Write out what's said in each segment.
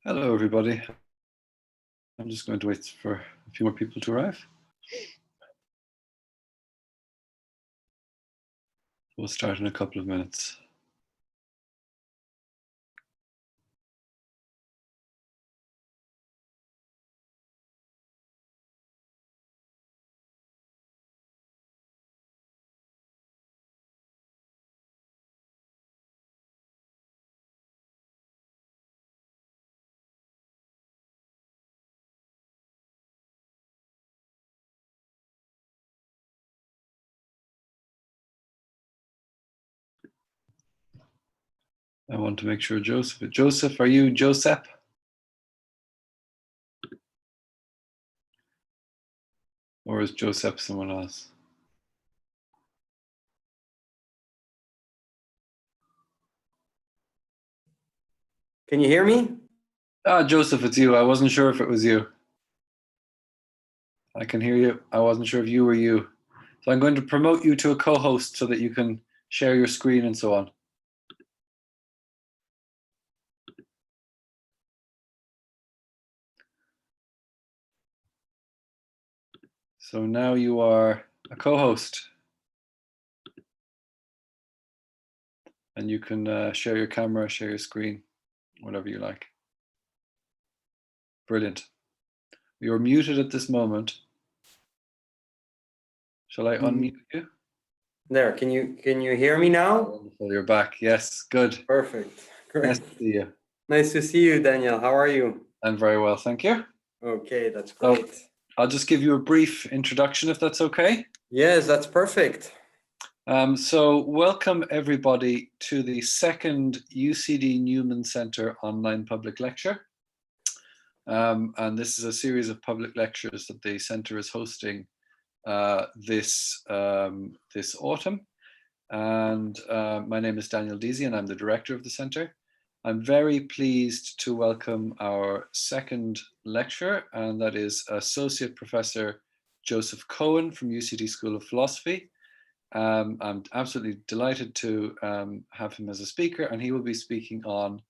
Hello, everybody. I'm just going to wait for a few more people to arrive. We'll start in a couple of minutes. I want to make sure Joseph, are you Joseph? Or is Joseph someone else? Can you hear me? Joseph, it's you. I wasn't sure if it was you. I can hear you. I wasn't sure if you were you. So I'm going to promote you to a co-host so that you can share your screen and so on. So now you are a co-host. And you can share your camera, share your screen, whatever you like. Brilliant. You're muted at this moment. Shall I unmute you? There, can you hear me now? Wonderful, you're back. Yes, good. Perfect. Great. Nice to see you. Nice to see you, Daniel. How are you? I'm very well, thank you. Okay, that's great. I'll just give you a brief introduction if that's okay. Yes, that's perfect. So welcome everybody to the second UCD Newman Center online public lecture. And this is a series of public lectures that the center is hosting this autumn. And my name is Daniel Deasy and I'm the director of the center. I'm very pleased to welcome our second lecturer, and that is Associate Professor Joseph Cohen from UCD School of Philosophy. I'm absolutely delighted to have him as a speaker, and he will be speaking on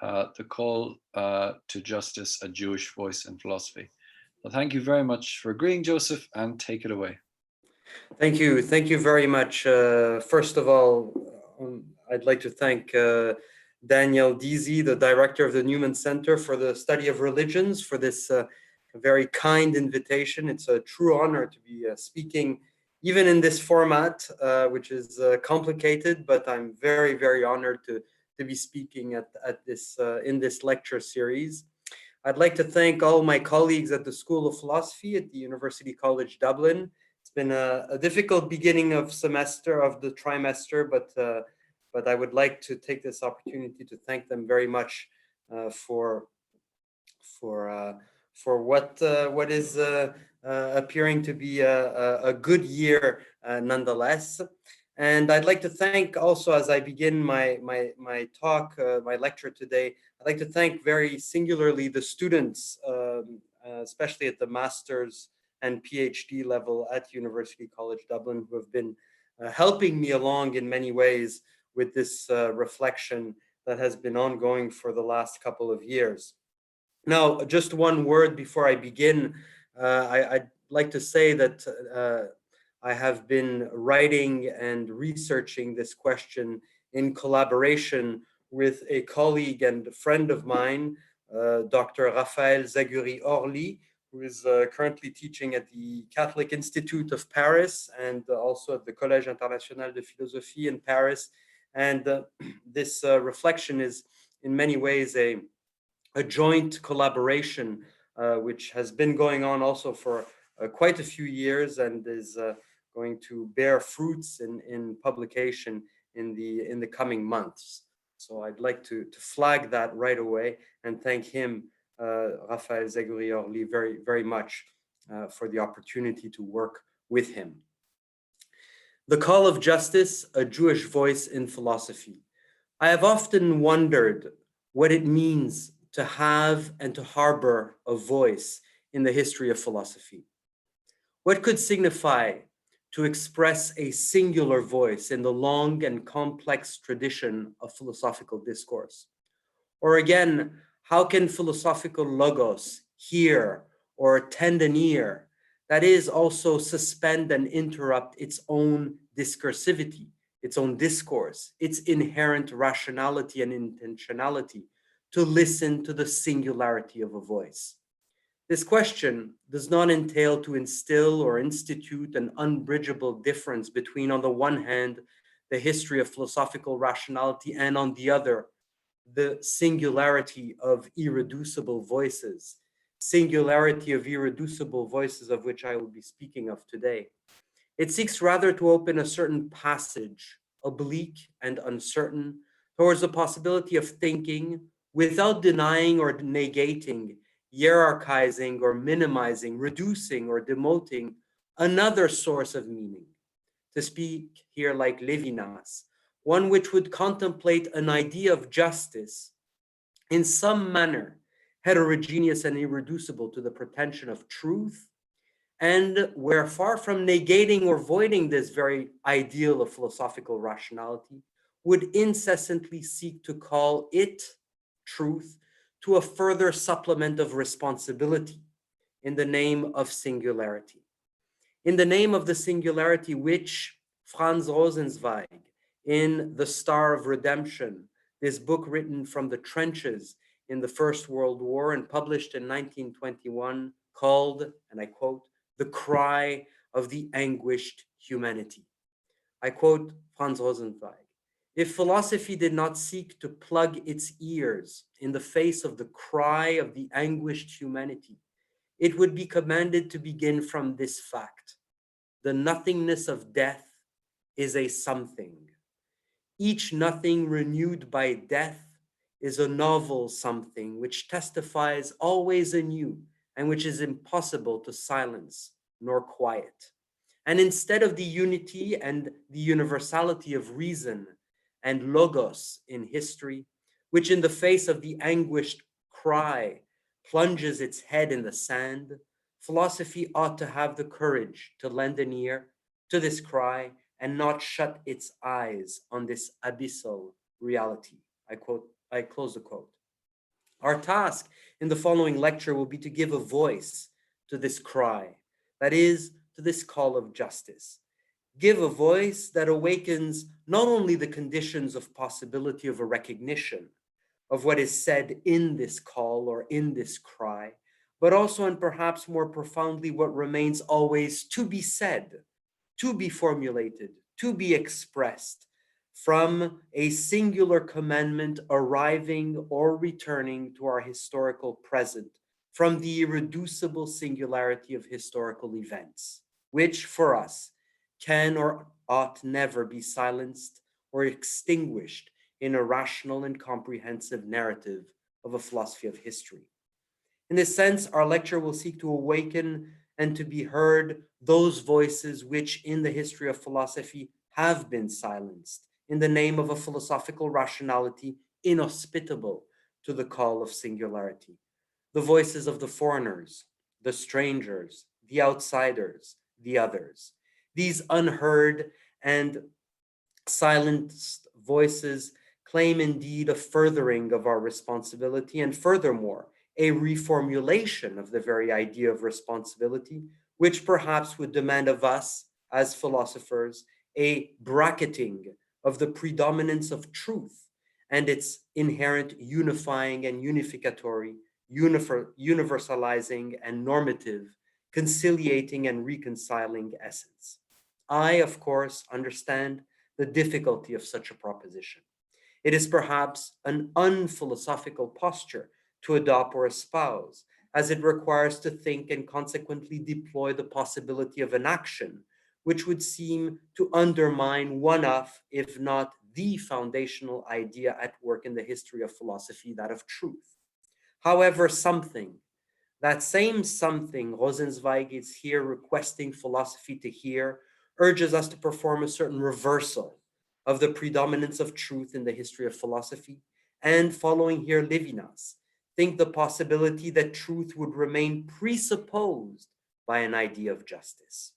the call to justice, a Jewish voice in philosophy. Well, thank you very much for agreeing, Joseph, and take it away. Thank you. Thank you very much. First of all, I'd like to thank Daniel Deasy, the director of the Newman Center for the Study of Religions, for this very kind invitation. It's a true honor to be speaking, even in this format, which is complicated, but I'm very, very honored to be speaking at this in this lecture series. I'd like to thank all my colleagues at the School of Philosophy at the University College Dublin. It's been a difficult beginning of the trimester, but I would like to take this opportunity to thank them very much for what is appearing to be a good year nonetheless. And I'd like to thank also, as I begin my talk, my lecture today, I'd like to thank very singularly the students, especially at the master's and PhD level at University College Dublin, who have been helping me along in many ways with this reflection that has been ongoing for the last couple of years. Now, just one word before I begin. I'd like to say that I have been writing and researching this question in collaboration with a colleague and friend of mine, Dr. Raphael Zaguri-Orly, who is currently teaching at the Catholic Institute of Paris and also at the Collège International de Philosophie in Paris. And this reflection is in many ways a joint collaboration, which has been going on also for quite a few years and is going to bear fruits in publication in the coming months. So I'd like to flag that right away and thank him, Raphael Zaguri-Orly, very, very much for the opportunity to work with him. The Call of Justice, a Jewish Voice in Philosophy. I have often wondered what it means to have and to harbor a voice in the history of philosophy. What could signify to express a singular voice in the long and complex tradition of philosophical discourse? Or again, How can philosophical logos hear or tend an ear, that is, also suspend and interrupt its own discursivity, its own discourse, its inherent rationality and intentionality, to listen to the singularity of a voice? This question does not entail to instill or institute an unbridgeable difference between, on the one hand, the history of philosophical rationality, and on the other, the singularity of irreducible voices, of which I will be speaking of today. It seeks rather to open a certain passage, oblique and uncertain, towards the possibility of thinking without denying or negating, hierarchizing or minimizing, reducing or demoting another source of meaning. To speak here like Levinas, one which would contemplate an idea of justice in some manner heterogeneous and irreducible to the pretension of truth, and where, far from negating or voiding this very ideal of philosophical rationality, would incessantly seek to call it, truth, to a further supplement of responsibility in the name of singularity. In the name of the singularity which Franz Rosenzweig, in The Star of Redemption, this book written from the trenches in the First World War and published in 1921, called, and I quote, "The Cry of the Anguished Humanity." I quote Franz Rosenzweig: "If philosophy did not seek to plug its ears in the face of the cry of the anguished humanity, it would be commanded to begin from this fact: the nothingness of death is a something. Each nothing renewed by death is a novel something which testifies always anew and which is impossible to silence nor quiet. And instead of the unity and the universality of reason and logos in history, which in the face of the anguished cry plunges its head in the sand, philosophy ought to have the courage to lend an ear to this cry and not shut its eyes on this abyssal reality." I close the quote. Our task in the following lecture will be to give a voice to this cry, that is, to this call of justice. Give a voice that awakens not only the conditions of possibility of a recognition of what is said in this call or in this cry, but also, and perhaps more profoundly, what remains always to be said, to be formulated, to be expressed from a singular commandment arriving or returning to our historical present from the irreducible singularity of historical events, which for us can or ought never be silenced or extinguished in a rational and comprehensive narrative of a philosophy of history. In this sense, our lecture will seek to awaken and to be heard those voices which in the history of philosophy have been silenced in the name of a philosophical rationality inhospitable to the call of singularity. The voices of the foreigners, the strangers, the outsiders, the others. These unheard and silenced voices claim indeed a furthering of our responsibility, and furthermore, a reformulation of the very idea of responsibility, which perhaps would demand of us as philosophers a bracketing of the predominance of truth and its inherent unifying and unificatory, universalizing and normative, conciliating and reconciling essence. I, of course, understand the difficulty of such a proposition. It is perhaps an unphilosophical posture to adopt or espouse, as it requires to think and consequently deploy the possibility of an action, which would seem to undermine one of, if not the foundational idea at work in the history of philosophy, that of truth. However, that same something Rosenzweig is here requesting philosophy to hear, urges us to perform a certain reversal of the predominance of truth in the history of philosophy, and following here Levinas, think the possibility that truth would remain presupposed by an idea of justice.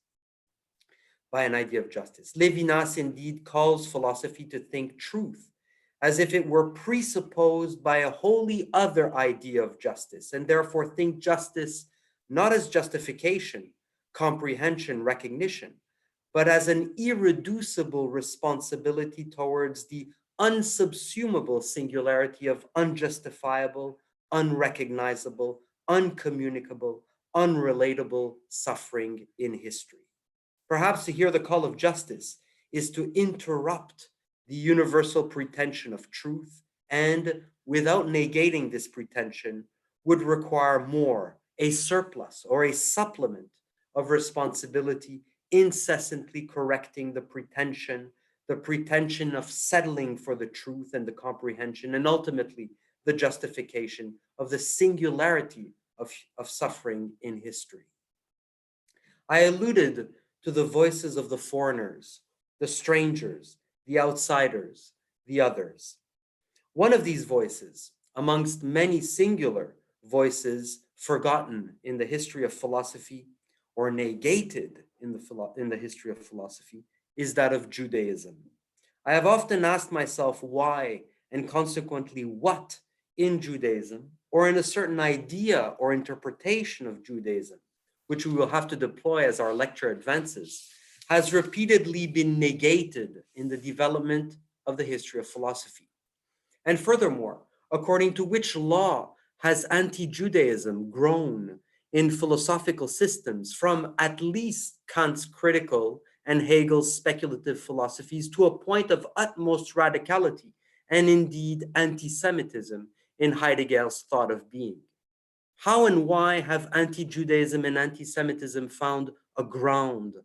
Levinas indeed calls philosophy to think truth as if it were presupposed by a wholly other idea of justice, and therefore think justice not as justification, comprehension, recognition, but as an irreducible responsibility towards the unsubsumable singularity of unjustifiable, unrecognizable, uncommunicable, unrelatable suffering in history. Perhaps to hear the call of justice is to interrupt the universal pretension of truth, and without negating this pretension, would require more, a surplus or a supplement of responsibility, incessantly correcting the pretension of settling for the truth and the comprehension, and ultimately the justification of the singularity of suffering in history. I alluded to the voices of the foreigners, the strangers, the outsiders, the others. One of these voices, amongst many singular voices forgotten in the history of philosophy or negated in the history of philosophy, is that of Judaism. I have often asked myself why, and consequently what, in Judaism, or in a certain idea or interpretation of Judaism, which we will have to deploy as our lecture advances, has repeatedly been negated in the development of the history of philosophy. And furthermore, according to which law has anti-Judaism grown in philosophical systems from at least Kant's critical and Hegel's speculative philosophies to a point of utmost radicality and indeed anti-Semitism in Heidegger's thought of being? How and why have anti-Judaism and anti-Semitism found a ground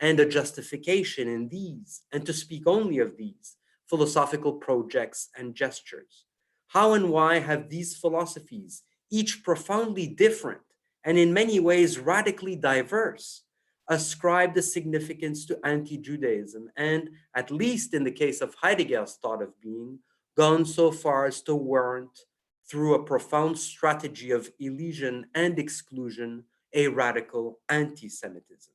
and a justification in these, and to speak only of these, philosophical projects and gestures? How and why have these philosophies, each profoundly different and in many ways radically diverse, ascribed a significance to anti-Judaism and, at least in the case of Heidegger's thought of being, gone so far as to warrant, through a profound strategy of elision and exclusion, a radical anti-Semitism?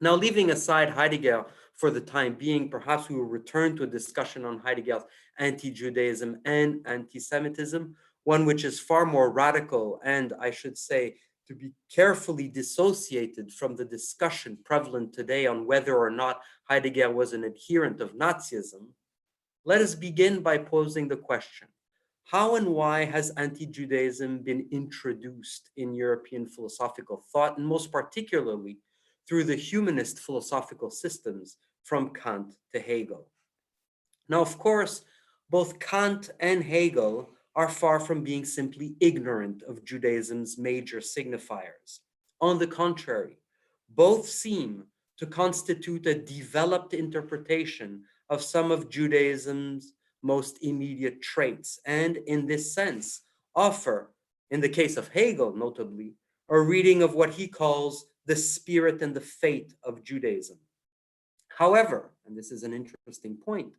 Now, leaving aside Heidegger for the time being, perhaps we will return to a discussion on Heidegger's anti-Judaism and anti-Semitism, one which is far more radical and, I should say, to be carefully dissociated from the discussion prevalent today on whether or not Heidegger was an adherent of Nazism. Let us begin by posing the question: how and why has anti-Judaism been introduced in European philosophical thought, and most particularly through the humanist philosophical systems from Kant to Hegel? Now, of course, both Kant and Hegel are far from being simply ignorant of Judaism's major signifiers. On the contrary, both seem to constitute a developed interpretation of some of Judaism's most immediate traits, and in this sense, offer, in the case of Hegel notably, a reading of what he calls the spirit and the fate of Judaism. However, and this is an interesting point,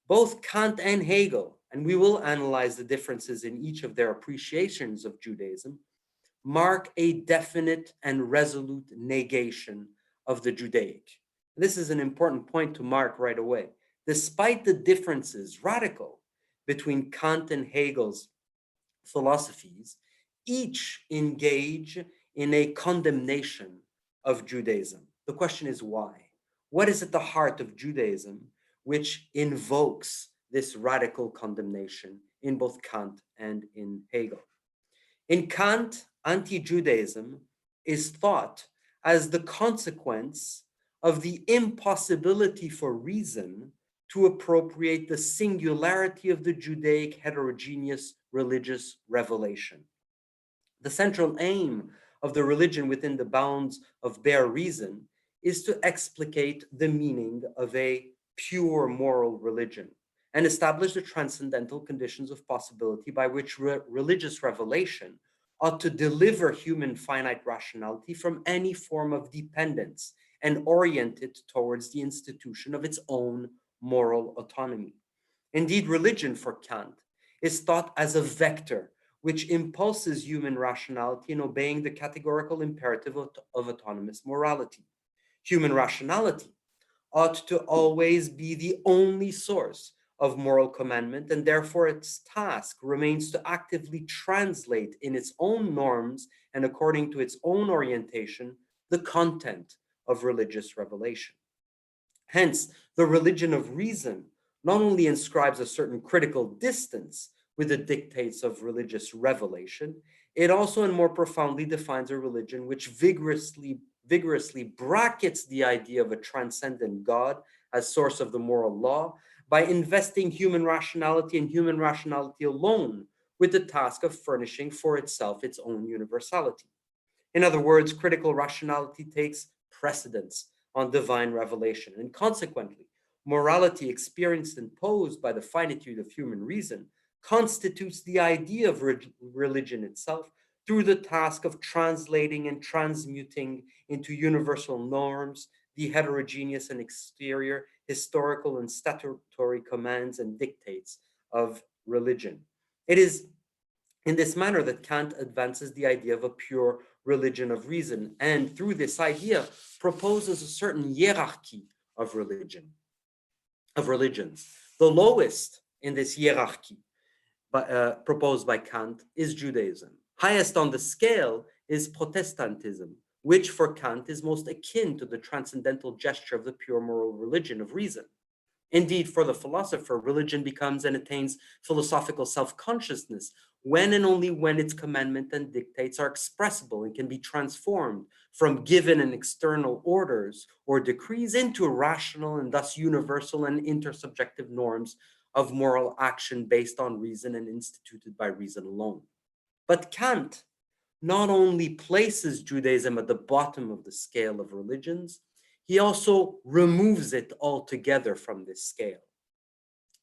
both Kant and Hegel, and we will analyze the differences in each of their appreciations of Judaism, mark a definite and resolute negation of the Judaic. This is an important point to mark right away. Despite the differences, radical, between Kant and Hegel's philosophies, each engage in a condemnation of Judaism. The question is why? What is at the heart of Judaism which invokes this radical condemnation in both Kant and in Hegel? In Kant, anti-Judaism is thought as the consequence of the impossibility for reason to appropriate the singularity of the Judaic heterogeneous religious revelation. The central aim of the religion within the bounds of bare reason is to explicate the meaning of a pure moral religion and establish the transcendental conditions of possibility by which religious revelation ought to deliver human finite rationality from any form of dependence and orient it towards the institution of its own moral autonomy. Indeed, religion for Kant is thought as a vector which impulses human rationality in obeying the categorical imperative of autonomous morality. Human rationality ought to always be the only source of moral commandment, and therefore its task remains to actively translate in its own norms and according to its own orientation the content of religious revelation. Hence, the religion of reason not only inscribes a certain critical distance with the dictates of religious revelation, it also and more profoundly defines a religion which vigorously brackets the idea of a transcendent God as source of the moral law by investing human rationality and human rationality alone with the task of furnishing for itself its own universality. In other words, critical rationality takes precedence on divine revelation, and consequently, morality experienced and posed by the finitude of human reason constitutes the idea of religion itself through the task of translating and transmuting into universal norms the heterogeneous and exterior historical and statutory commands and dictates of religion. It is in this manner that Kant advances the idea of a pure religion of reason, and through this idea proposes a certain hierarchy of religions. The lowest in this hierarchy proposed by Kant is Judaism. Highest on the scale is Protestantism, which for Kant is most akin to the transcendental gesture of the pure moral religion of reason. Indeed, for the philosopher, religion becomes and attains philosophical self-consciousness when and only when its commandment and dictates are expressible and can be transformed from given and external orders or decrees into rational and thus universal and intersubjective norms of moral action based on reason and instituted by reason alone. But Kant not only places Judaism at the bottom of the scale of religions, he also removes it altogether from this scale.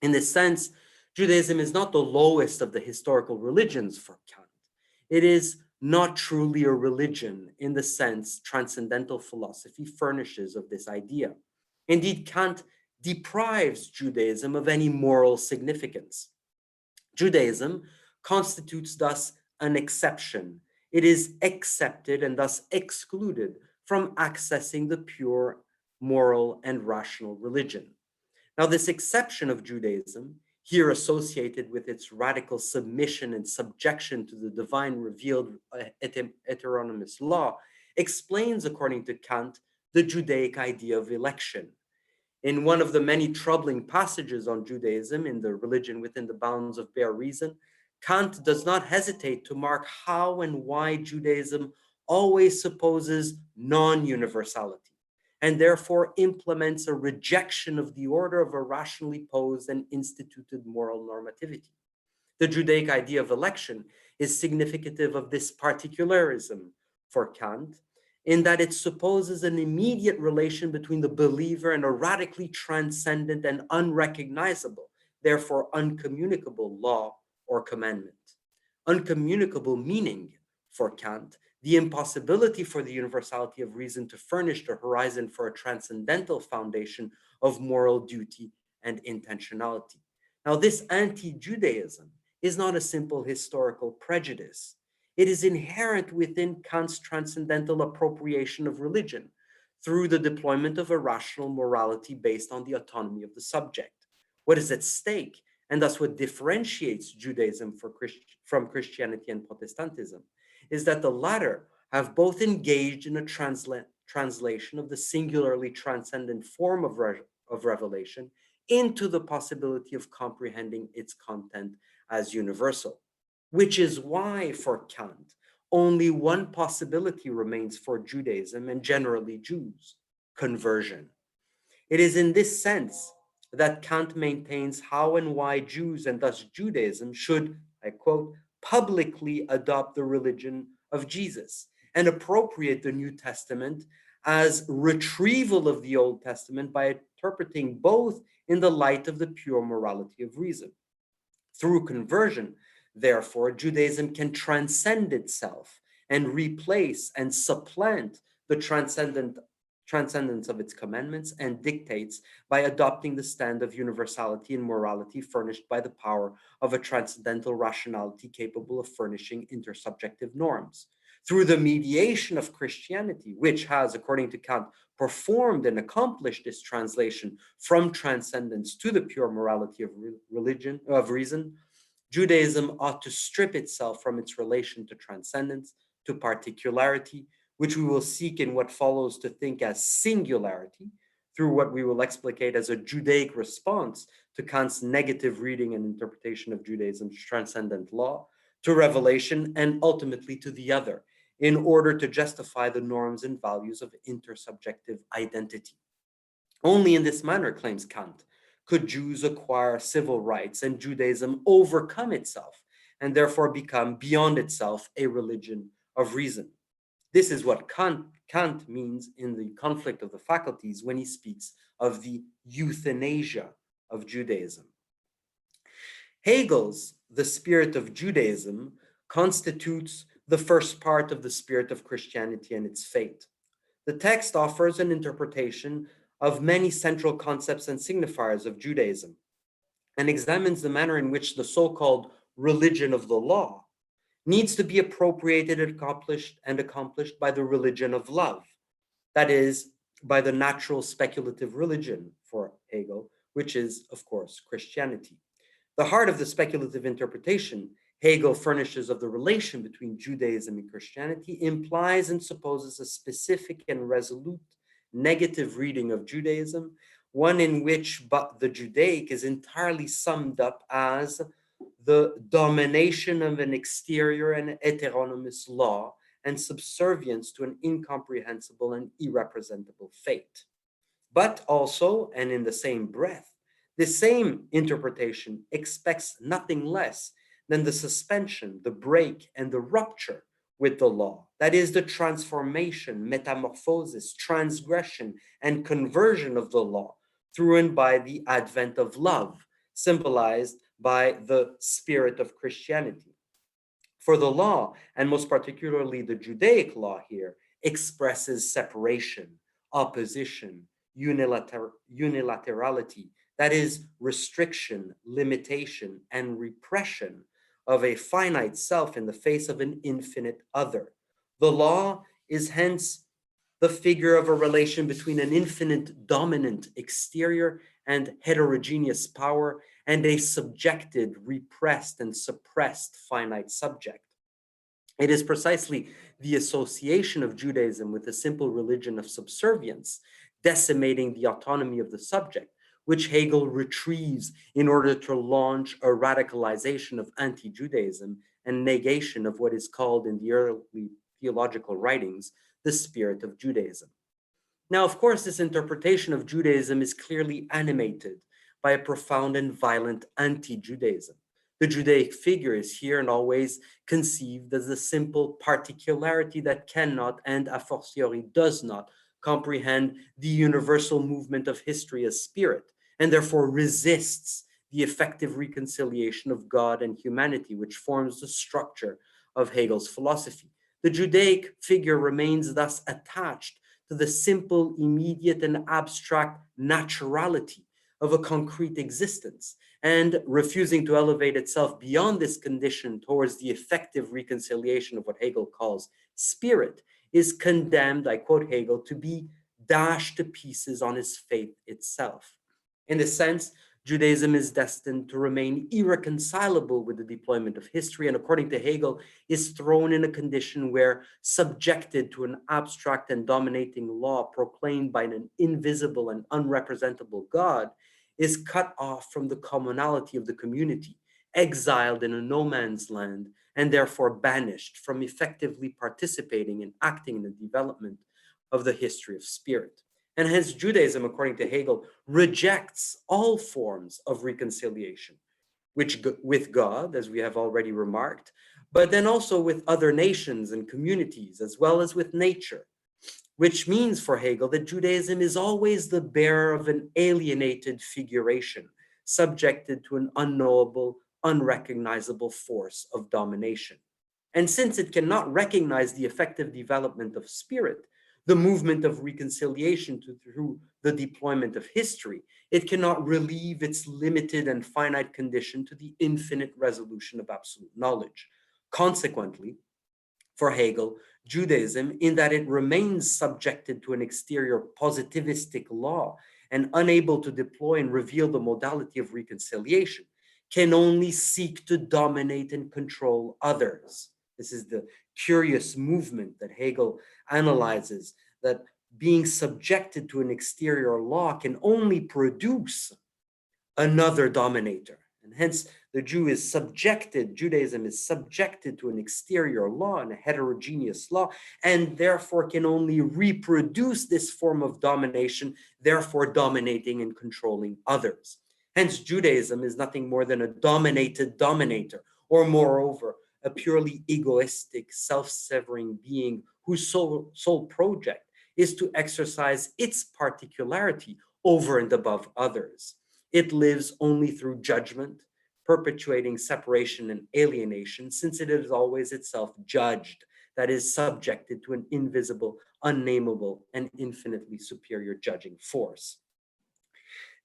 In this sense, Judaism is not the lowest of the historical religions for Kant. It is not truly a religion in the sense transcendental philosophy furnishes of this idea. Indeed, Kant deprives Judaism of any moral significance. Judaism constitutes thus an exception. It is accepted and thus excluded from accessing the pure moral and rational religion. Now, this exception of Judaism, here associated with its radical submission and subjection to the divine revealed heteronomous law, explains, according to Kant, the Judaic idea of election. In one of the many troubling passages on Judaism in the Religion Within the Bounds of Bare Reason, Kant does not hesitate to mark how and why Judaism always supposes non-universality, and therefore implements a rejection of the order of a rationally posed and instituted moral normativity. The Judaic idea of election is significant of this particularism for Kant, in that it supposes an immediate relation between the believer and a radically transcendent and unrecognizable, therefore uncommunicable law or commandment. Uncommunicable meaning, for Kant, the impossibility for the universality of reason to furnish the horizon for a transcendental foundation of moral duty and intentionality. Now, this anti-Judaism is not a simple historical prejudice. It is inherent within Kant's transcendental appropriation of religion through the deployment of a rational morality based on the autonomy of the subject. What is at stake, and thus what differentiates Judaism from Christianity and Protestantism, is that the latter have both engaged in a translation of the singularly transcendent form of revelation into the possibility of comprehending its content as universal. Which is why, for Kant, only one possibility remains for Judaism and generally Jews: conversion. It is in this sense that Kant maintains how and why Jews and thus Judaism should, I quote, publicly adopt the religion of Jesus and appropriate the New Testament as retrieval of the Old Testament by interpreting both in the light of the pure morality of reason. Through conversion, therefore, Judaism can transcend itself and replace and supplant the transcendence of its commandments and dictates by adopting the stand of universality and morality furnished by the power of a transcendental rationality capable of furnishing intersubjective norms. through the mediation of Christianity, which has, according to Kant, performed and accomplished this translation from transcendence to the pure morality of reason, Judaism ought to strip itself from its relation to transcendence, to particularity, which we will seek in what follows to think as singularity, through what we will explicate as a Judaic response to Kant's negative reading and interpretation of Judaism's transcendent law, to revelation, and ultimately to the other, in order to justify the norms and values of intersubjective identity. Only in this manner, claims Kant, could Jews acquire civil rights and Judaism overcome itself and therefore become beyond itself a religion of reason. This is what Kant means in the Conflict of the Faculties when he speaks of the euthanasia of Judaism. Hegel's The Spirit of Judaism constitutes the first part of the spirit of Christianity and its fate. The text offers an interpretation of many central concepts and signifiers of Judaism and examines the manner in which the so-called religion of the law needs to be appropriated and accomplished by the religion of love, that is, by the natural speculative religion for Hegel, which is, of course, Christianity. The heart of the speculative interpretation Hegel furnishes of the relation between Judaism and Christianity implies and supposes a specific and resolute negative reading of Judaism, one in which the Judaic is entirely summed up as the domination of an exterior and heteronomous law and subservience to an incomprehensible and irrepresentable fate. But also, and in the same breath, the same interpretation expects nothing less than the suspension, the break, and the rupture with the law. That is, the transformation, metamorphosis, transgression, and conversion of the law through and by the advent of love, symbolized by the spirit of Christianity. For the law, and most particularly the Judaic law here, expresses separation, opposition, unilaterality, that is, restriction, limitation, and repression of a finite self in the face of an infinite other. The law is hence the figure of a relation between an infinite dominant exterior and heterogeneous power and a subjected, repressed, and suppressed finite subject. It is precisely the association of Judaism with a simple religion of subservience, decimating the autonomy of the subject, which Hegel retrieves in order to launch a radicalization of anti-Judaism and negation of what is called in the early theological writings the spirit of Judaism. Now, of course, this interpretation of Judaism is clearly animated by a profound and violent anti-Judaism. The Judaic figure is here and always conceived as a simple particularity that cannot and a fortiori does not comprehend the universal movement of history as spirit, and therefore resists the effective reconciliation of God and humanity, which forms the structure of Hegel's philosophy. The Judaic figure remains thus attached to the simple, immediate, and abstract naturality of a concrete existence, and refusing to elevate itself beyond this condition towards the effective reconciliation of what Hegel calls spirit, is condemned, I quote Hegel, to be dashed to pieces on his faith itself. In a sense, Judaism is destined to remain irreconcilable with the deployment of history, and according to Hegel, is thrown in a condition where, subjected to an abstract and dominating law proclaimed by an invisible and unrepresentable God, is cut off from the commonality of the community, exiled in a no man's land, and therefore banished from effectively participating and acting in the development of the history of spirit. And hence Judaism, according to Hegel, rejects all forms of reconciliation, which with God, as we have already remarked, but then also with other nations and communities, as well as with nature, which means for Hegel that Judaism is always the bearer of an alienated figuration, subjected to an unknowable, unrecognizable force of domination. And since it cannot recognize the effective development of spirit, the movement of reconciliation through the deployment of history, it cannot relieve its limited and finite condition to the infinite resolution of absolute knowledge. Consequently, for Hegel, Judaism, in that it remains subjected to an exterior positivistic law and unable to deploy and reveal the modality of reconciliation, can only seek to dominate and control others. This is the curious movement that Hegel analyzes, that being subjected to an exterior law can only produce another dominator. And hence, Judaism is subjected to an exterior law and a heterogeneous law, and therefore can only reproduce this form of domination, therefore dominating and controlling others. Hence, Judaism is nothing more than a dominated dominator, or moreover, a purely egoistic, self-severing being whose sole project is to exercise its particularity over and above others. It lives only through judgment, perpetuating separation and alienation, since it is always itself judged, that is, subjected to an invisible, unnameable, and infinitely superior judging force.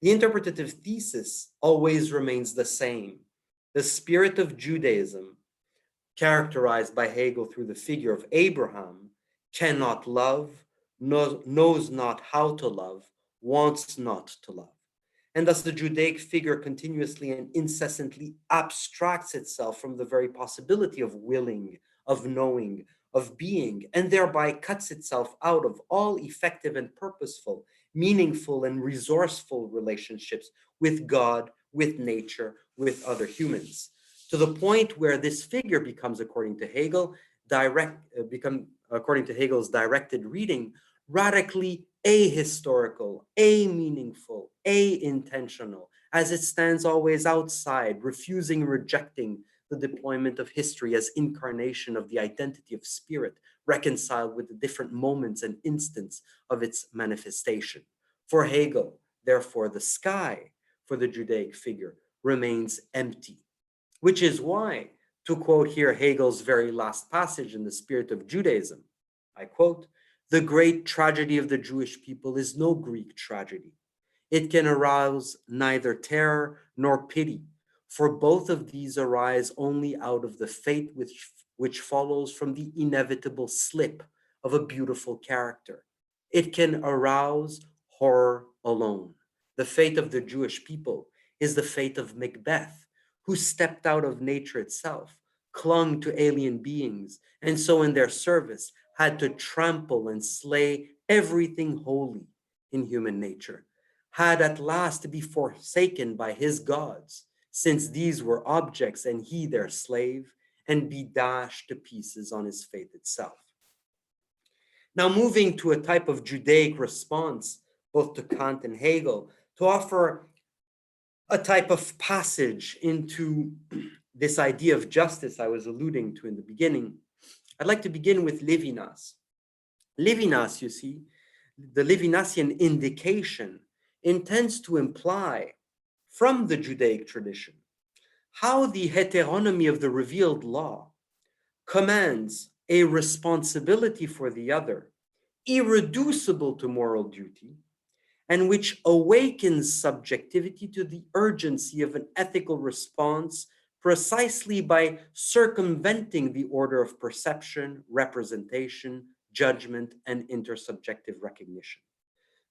The interpretative thesis always remains the same. The spirit of Judaism, characterized by Hegel through the figure of Abraham, cannot love, knows not how to love, wants not to love. And thus the Judaic figure continuously and incessantly abstracts itself from the very possibility of willing, of knowing, of being, and thereby cuts itself out of all effective and purposeful, meaningful and resourceful relationships with God, with nature, with other humans, to the point where this figure becomes, according to Hegel's directed reading, radically ahistorical, meaningful, intentional, as it stands always outside, refusing, rejecting the deployment of history as incarnation of the identity of spirit, reconciled with the different moments and instants of its manifestation. For Hegel, therefore, the sky for the Judaic figure remains empty, which is why, to quote here Hegel's very last passage in The Spirit of Judaism, I quote, "The great tragedy of the Jewish people is no Greek tragedy. It can arouse neither terror nor pity, for both of these arise only out of the fate which follows from the inevitable slip of a beautiful character. It can arouse horror alone. The fate of the Jewish people is the fate of Macbeth, who stepped out of nature itself, clung to alien beings, and so in their service had to trample and slay everything holy in human nature, had at last to be forsaken by his gods, since these were objects and he their slave, and be dashed to pieces on his faith itself." Now, moving to a type of Judaic response, both to Kant and Hegel, to offer a type of passage into this idea of justice I was alluding to in the beginning, I'd like to begin with Levinas. Levinas, you see, the Levinasian indication intends to imply from the Judaic tradition how the heteronomy of the revealed law commands a responsibility for the other, irreducible to moral duty, and which awakens subjectivity to the urgency of an ethical response precisely by circumventing the order of perception, representation, judgment, and intersubjective recognition.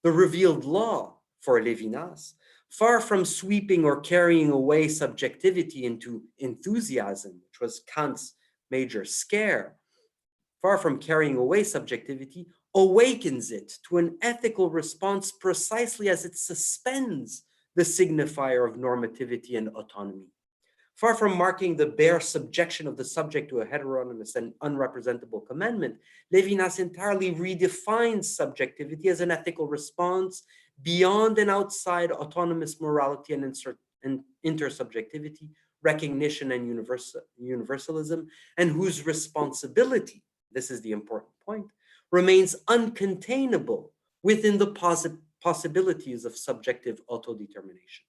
The revealed law, for Levinas, far from sweeping or carrying away subjectivity into enthusiasm, which was Kant's major scare, far from carrying away subjectivity, awakens it to an ethical response precisely as it suspends the signifier of normativity and autonomy. Far from marking the bare subjection of the subject to a heteronomous and unrepresentable commandment, Levinas entirely redefines subjectivity as an ethical response beyond and outside autonomous morality and intersubjectivity, recognition and universalism, and whose responsibility, this is the important point, remains uncontainable within the possibilities of subjective autodetermination.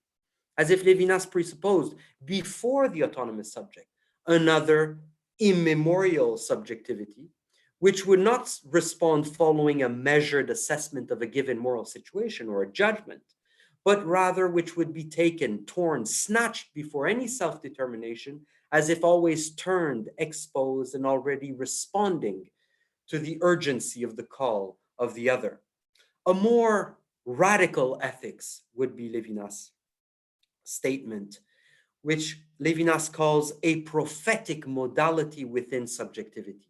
As if Levinas presupposed, before the autonomous subject, another immemorial subjectivity, which would not respond following a measured assessment of a given moral situation or a judgment, but rather which would be taken, torn, snatched before any self-determination as if always turned, exposed, and already responding to the urgency of the call of the other. A more radical ethics would be Levinas' statement, which Levinas calls a prophetic modality within subjectivity.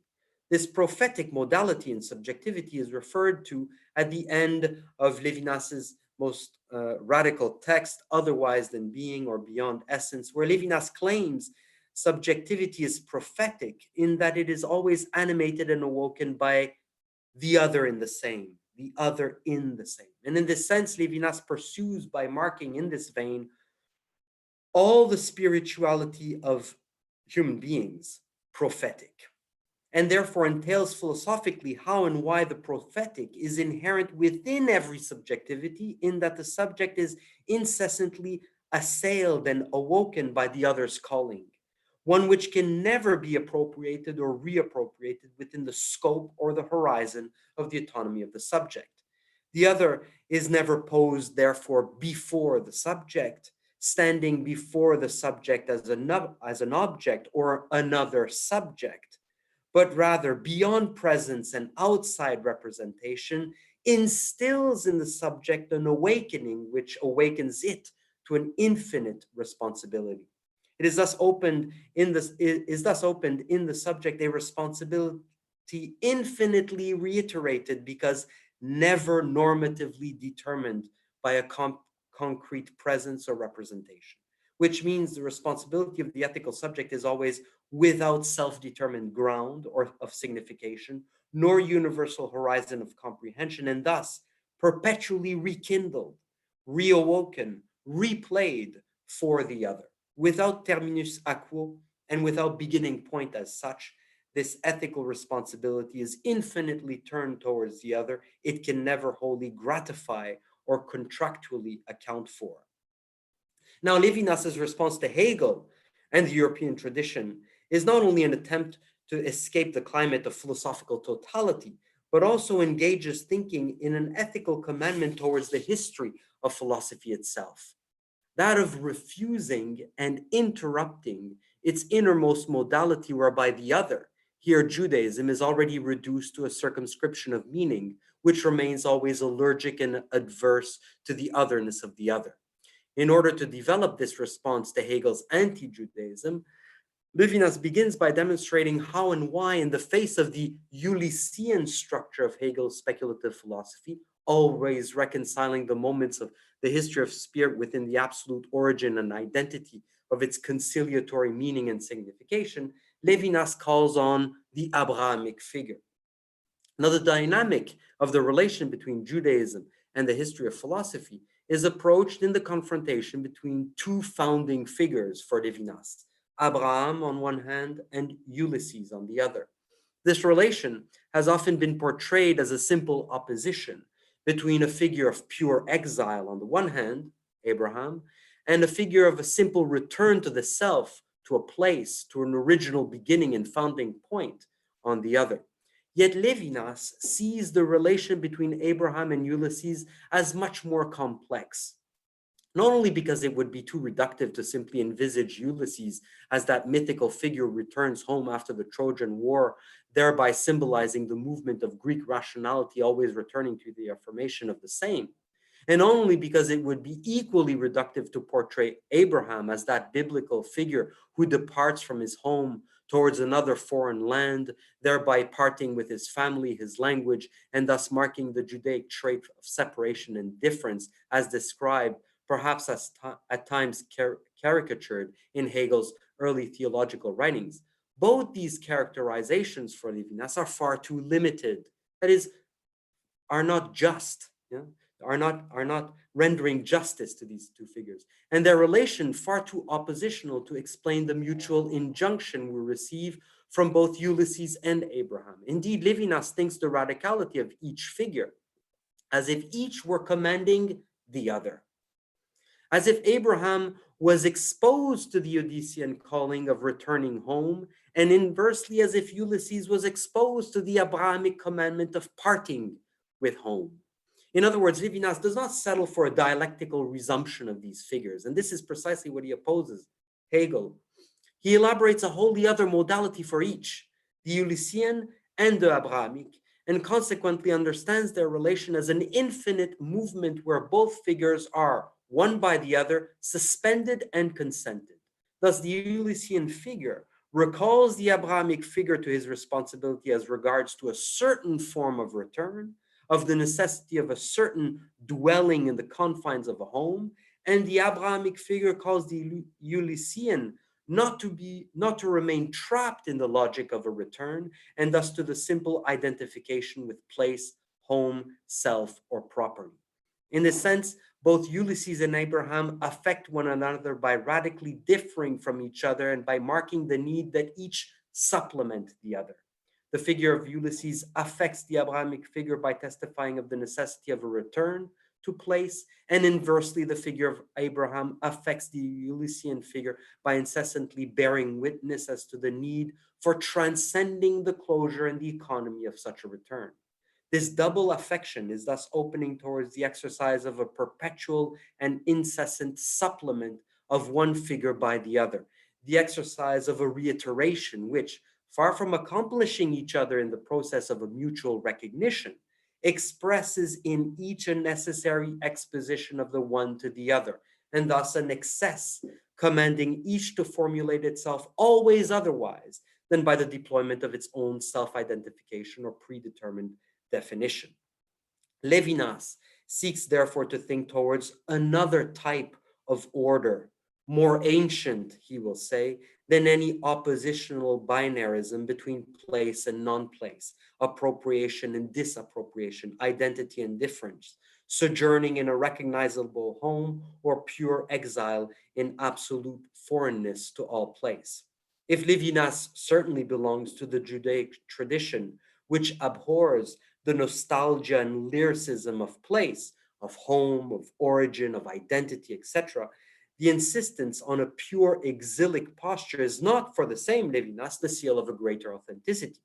This prophetic modality in subjectivity is referred to at the end of Levinas's most radical text, Otherwise Than Being or Beyond Essence, where Levinas claims subjectivity is prophetic in that it is always animated and awoken by the other in the same, the other in the same. And in this sense, Levinas pursues by marking in this vein all the spirituality of human beings prophetic, and therefore entails philosophically how and why the prophetic is inherent within every subjectivity, in that the subject is incessantly assailed and awoken by the other's calling, one which can never be appropriated or reappropriated within the scope or the horizon of the autonomy of the subject. The other is never posed, therefore, before the subject, standing before the subject as an object or another subject, but rather beyond presence and outside representation, instills in the subject an awakening which awakens it to an infinite responsibility. It is thus opened in the subject a responsibility infinitely reiterated because never normatively determined by a concrete presence or representation, which means the responsibility of the ethical subject is always without self-determined ground or of signification, nor universal horizon of comprehension, and thus perpetually rekindled, reawoken, replayed for the other, without terminus aquo and without beginning point as such. This ethical responsibility is infinitely turned towards the other. It can never wholly gratify or contractually account for. Now, Levinas's response to Hegel and the European tradition is not only an attempt to escape the climate of philosophical totality, but also engages thinking in an ethical commandment towards the history of philosophy itself, that of refusing and interrupting its innermost modality, whereby the other, here Judaism, is already reduced to a circumscription of meaning, which remains always allergic and adverse to the otherness of the other. In order to develop this response to Hegel's anti-Judaism, Levinas begins by demonstrating how and why, in the face of the Ulyssian structure of Hegel's speculative philosophy, always reconciling the moments of the history of spirit within the absolute origin and identity of its conciliatory meaning and signification, Levinas calls on the Abrahamic figure. Now, the dynamic of the relation between Judaism and the history of philosophy is approached in the confrontation between two founding figures for Levinas, Abraham on one hand and Ulysses on the other. This relation has often been portrayed as a simple opposition between a figure of pure exile on the one hand, Abraham, and a figure of a simple return to the self, to a place, to an original beginning and founding point on the other. Yet Levinas sees the relation between Abraham and Ulysses as much more complex, not only because it would be too reductive to simply envisage Ulysses as that mythical figure returns home after the Trojan War, thereby symbolizing the movement of Greek rationality always returning to the affirmation of the same, and only because it would be equally reductive to portray Abraham as that biblical figure who departs from his home towards another foreign land, thereby parting with his family, his language, and thus marking the Judaic trait of separation and difference as described, perhaps at times caricatured in Hegel's early theological writings. Both these characterizations for Levinas are far too limited, that is, are not just, are not rendering justice to these two figures, and their relation far too oppositional to explain the mutual injunction we receive from both Ulysses and Abraham. Indeed, Levinas thinks the radicality of each figure as if each were commanding the other, as if Abraham was exposed to the Odyssean calling of returning home, and inversely as if Ulysses was exposed to the Abrahamic commandment of parting with home. In other words, Levinas does not settle for a dialectical resumption of these figures, and this is precisely what he opposes Hegel. He elaborates a wholly other modality for each, the Ulyssean and the Abrahamic, and consequently understands their relation as an infinite movement where both figures are, one by the other, suspended and consented. Thus, the Ulyssean figure recalls the Abrahamic figure to his responsibility as regards to a certain form of return, of the necessity of a certain dwelling in the confines of a home, and the Abrahamic figure calls the Ulyssean not to remain trapped in the logic of a return, and thus to the simple identification with place, home, self, or property. In this sense, both Ulysses and Abraham affect one another by radically differing from each other and by marking the need that each supplement the other. The figure of Ulysses affects the Abrahamic figure by testifying of the necessity of a return to place, and inversely, the figure of Abraham affects the Ulyssean figure by incessantly bearing witness as to the need for transcending the closure and the economy of such a return. This double affection is thus opening towards the exercise of a perpetual and incessant supplement of one figure by the other, the exercise of a reiteration which, far from accomplishing each other in the process of a mutual recognition, expresses in each a necessary exposition of the one to the other, and thus an excess, commanding each to formulate itself always otherwise than by the deployment of its own self-identification or predetermined definition. Levinas seeks therefore to think towards another type of order, more ancient, he will say, than any oppositional binarism between place and non-place, appropriation and disappropriation, identity and difference, sojourning in a recognizable home or pure exile in absolute foreignness to all place. If Levinas certainly belongs to the Judaic tradition, which abhors the nostalgia and lyricism of place, of home, of origin, of identity, etc., the insistence on a pure exilic posture is not, for the same Levinas, the seal of a greater authenticity.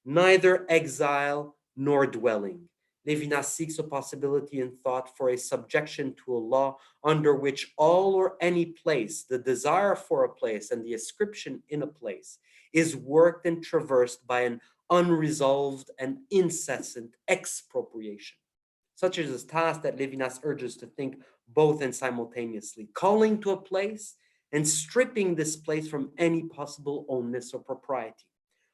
Neither exile nor dwelling. Levinas seeks a possibility in thought for a subjection to a law under which all or any place, the desire for a place and the ascription in a place, is worked and traversed by an unresolved and incessant expropriation. Such is a task that Levinas urges to think both and simultaneously, calling to a place and stripping this place from any possible ownness or propriety,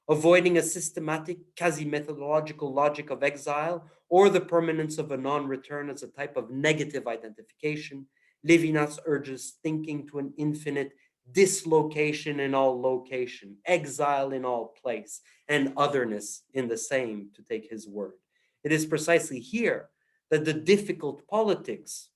avoiding a systematic, quasi-methodological logic of exile or the permanence of a non-return as a type of negative identification. Levinas urges thinking to an infinite dislocation in all location, exile in all place, and otherness in the same, to take his word. It is precisely here that the difficult politics,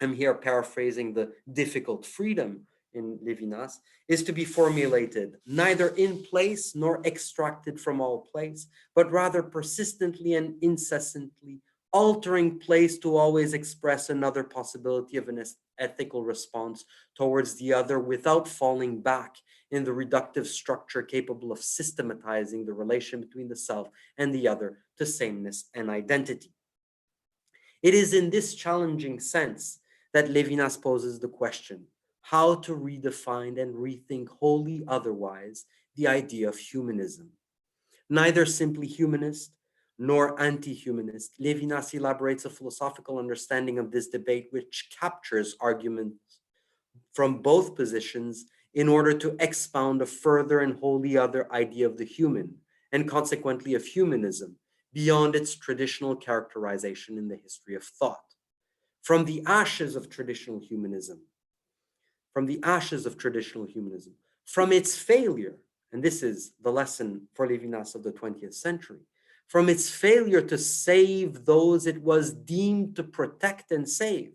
I'm here paraphrasing the difficult freedom in Levinas, is to be formulated neither in place nor extracted from all place, but rather persistently and incessantly altering place to always express another possibility of an ethical response towards the other without falling back in the reductive structure capable of systematizing the relation between the self and the other to sameness and identity. It is in this challenging sense that Levinas poses the question, how to redefine and rethink wholly otherwise the idea of humanism. Neither simply humanist nor anti-humanist, Levinas elaborates a philosophical understanding of this debate which captures arguments from both positions in order to expound a further and wholly other idea of the human, and consequently of humanism, beyond its traditional characterization in the history of thought. From the ashes of traditional humanism, from its failure, and this is the lesson for Levinas of the 20th century, from its failure to save those it was deemed to protect and save,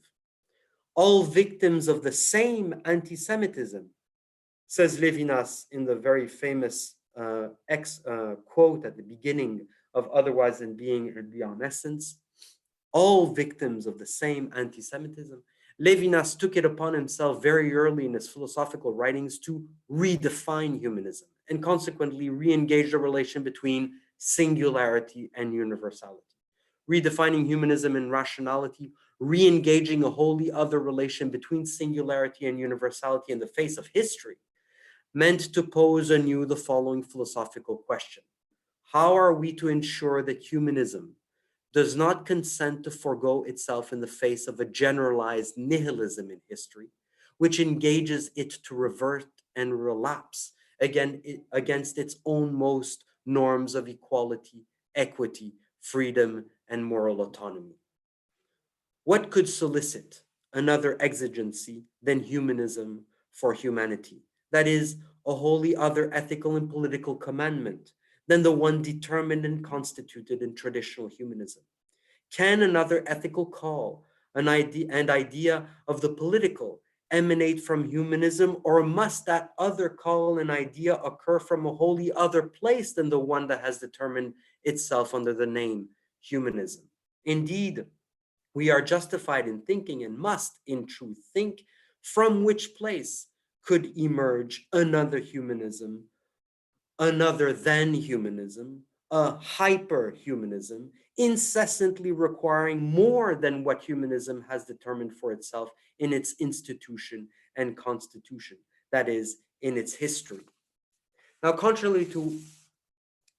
all victims of the same anti-Semitism, says Levinas in the very famous quote at the beginning of Otherwise Than Being and Beyond Essence, all victims of the same anti-Semitism. Levinas took it upon himself very early in his philosophical writings to redefine humanism and consequently re-engage the relation between singularity and universality. Redefining humanism and rationality, re-engaging a wholly other relation between singularity and universality in the face of history, meant to pose anew the following philosophical question. How are we to ensure that humanism does not consent to forego itself in the face of a generalized nihilism in history, which engages it to revert and relapse against its own most norms of equality, equity, freedom, and moral autonomy? What could solicit another exigency than humanism for humanity? That is, a wholly other ethical and political commandment than the one determined and constituted in traditional humanism. Can another ethical call an idea of the political emanate from humanism, or must that other call and idea occur from a wholly other place than the one that has determined itself under the name humanism? Indeed, we are justified in thinking and must, in truth, think from which place could emerge another humanism, another than humanism, a hyper-humanism, incessantly requiring more than what humanism has determined for itself in its institution and constitution, that is, in its history. Now, contrary to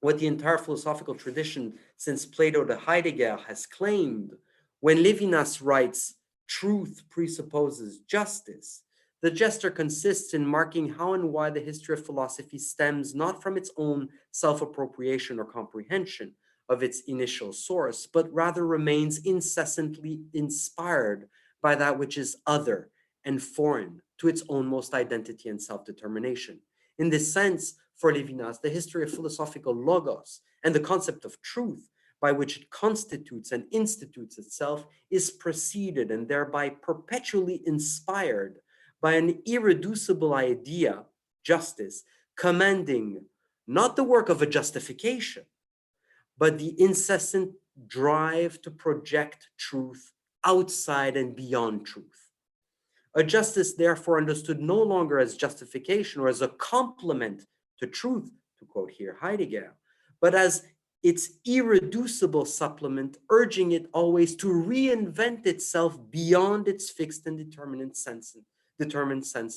what the entire philosophical tradition since Plato to Heidegger has claimed, when Levinas writes, truth presupposes justice, the gesture consists in marking how and why the history of philosophy stems not from its own self-appropriation or comprehension of its initial source, but rather remains incessantly inspired by that which is other and foreign to its own most identity and self-determination. In this sense, for Levinas, the history of philosophical logos and the concept of truth by which it constitutes and institutes itself is preceded and thereby perpetually inspired by an irreducible idea, justice, commanding not the work of a justification, but the incessant drive to project truth outside and beyond truth. A justice, therefore, understood no longer as justification or as a complement to truth, to quote here Heidegger, but as its irreducible supplement, urging it always to reinvent itself beyond its fixed and determined sense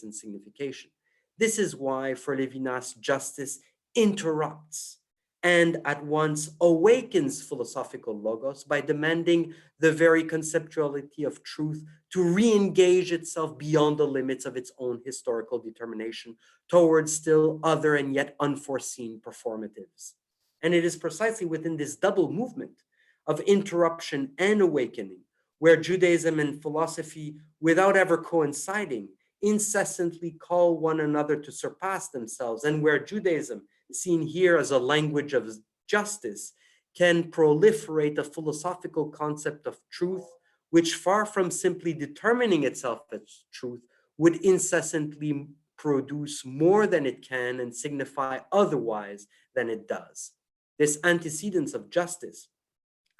and signification. This is why, for Levinas, justice interrupts and at once awakens philosophical logos by demanding the very conceptuality of truth to re-engage itself beyond the limits of its own historical determination towards still other and yet unforeseen performatives. And it is precisely within this double movement of interruption and awakening where Judaism and philosophy, without ever coinciding, incessantly call one another to surpass themselves, and where Judaism, seen here as a language of justice, can proliferate a philosophical concept of truth, which, far from simply determining itself as truth, would incessantly produce more than it can and signify otherwise than it does. This antecedence of justice,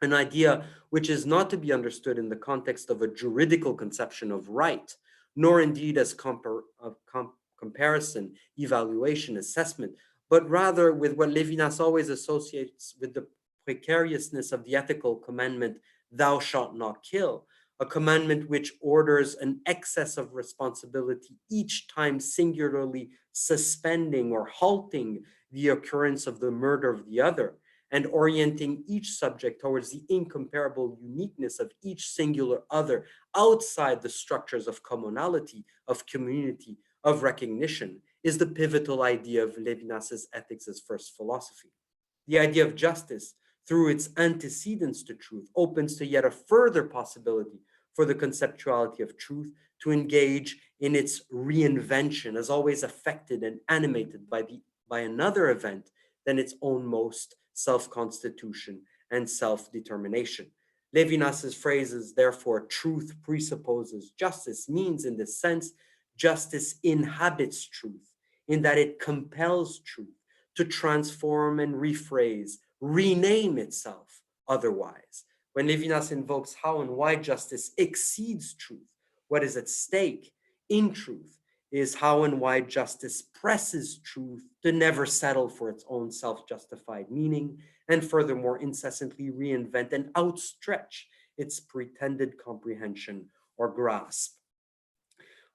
an idea which is not to be understood in the context of a juridical conception of right, nor indeed as comparison, evaluation, assessment, but rather with what Levinas always associates with the precariousness of the ethical commandment, thou shalt not kill, a commandment which orders an excess of responsibility each time singularly suspending or halting the occurrence of the murder of the other, and orienting each subject towards the incomparable uniqueness of each singular other outside the structures of commonality, of community, of recognition, is the pivotal idea of Levinas's ethics as first philosophy. The idea of justice, through its antecedents to truth, opens to yet a further possibility for the conceptuality of truth to engage in its reinvention, as always affected and animated by another event than its own most self-constitution and self-determination. Levinas's phrases, therefore, truth presupposes justice, means in this sense, justice inhabits truth, in that it compels truth to transform and rephrase, rename itself otherwise. When Levinas invokes how and why justice exceeds truth, what is at stake in truth is how and why justice presses truth to never settle for its own self-justified meaning, and furthermore incessantly reinvent and outstretch its pretended comprehension or grasp.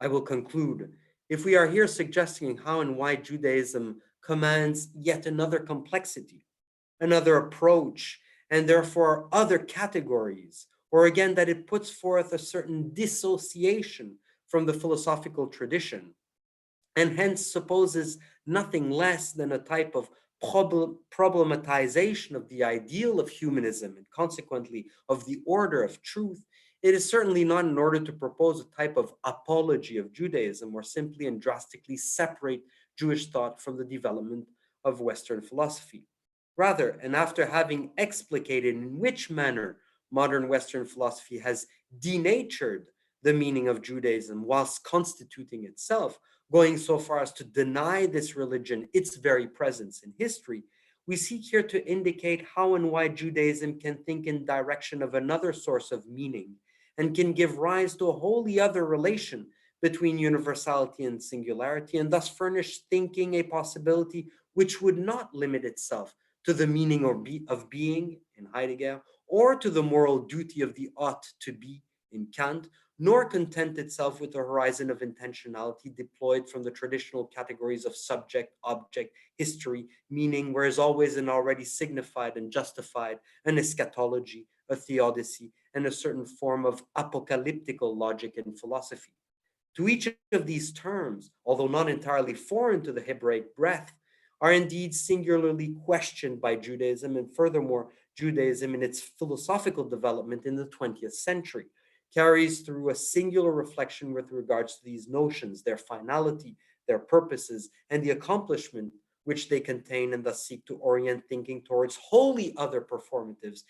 I will conclude. if we are here suggesting how and why Judaism commands yet another complexity, another approach, and therefore other categories, or again, that it puts forth a certain dissociation from the philosophical tradition, and hence supposes nothing less than a type of problematization of the ideal of humanism and consequently of the order of truth, it is certainly not in order to propose a type of apology of Judaism or simply and drastically separate Jewish thought from the development of Western philosophy. Rather, and after having explicated in which manner modern Western philosophy has denatured the meaning of Judaism whilst constituting itself, going so far as to deny this religion its very presence in history, we seek here to indicate how and why Judaism can think in direction of another source of meaning and can give rise to a wholly other relation between universality and singularity, and thus furnish thinking a possibility which would not limit itself to the meaning of being in Heidegger, or to the moral duty of the ought to be in Kant, nor content itself with the horizon of intentionality deployed from the traditional categories of subject, object, history, meaning, where is always and already signified and justified an eschatology, a theodicy, and a certain form of apocalyptical logic and philosophy. To each of these terms, although not entirely foreign to the Hebraic breath, are indeed singularly questioned by Judaism, and furthermore, Judaism in its philosophical development in the 20th century carries through a singular reflection with regards to these notions, their finality, their purposes, and the accomplishment which they contain, and thus seek to orient thinking towards wholly other performatives,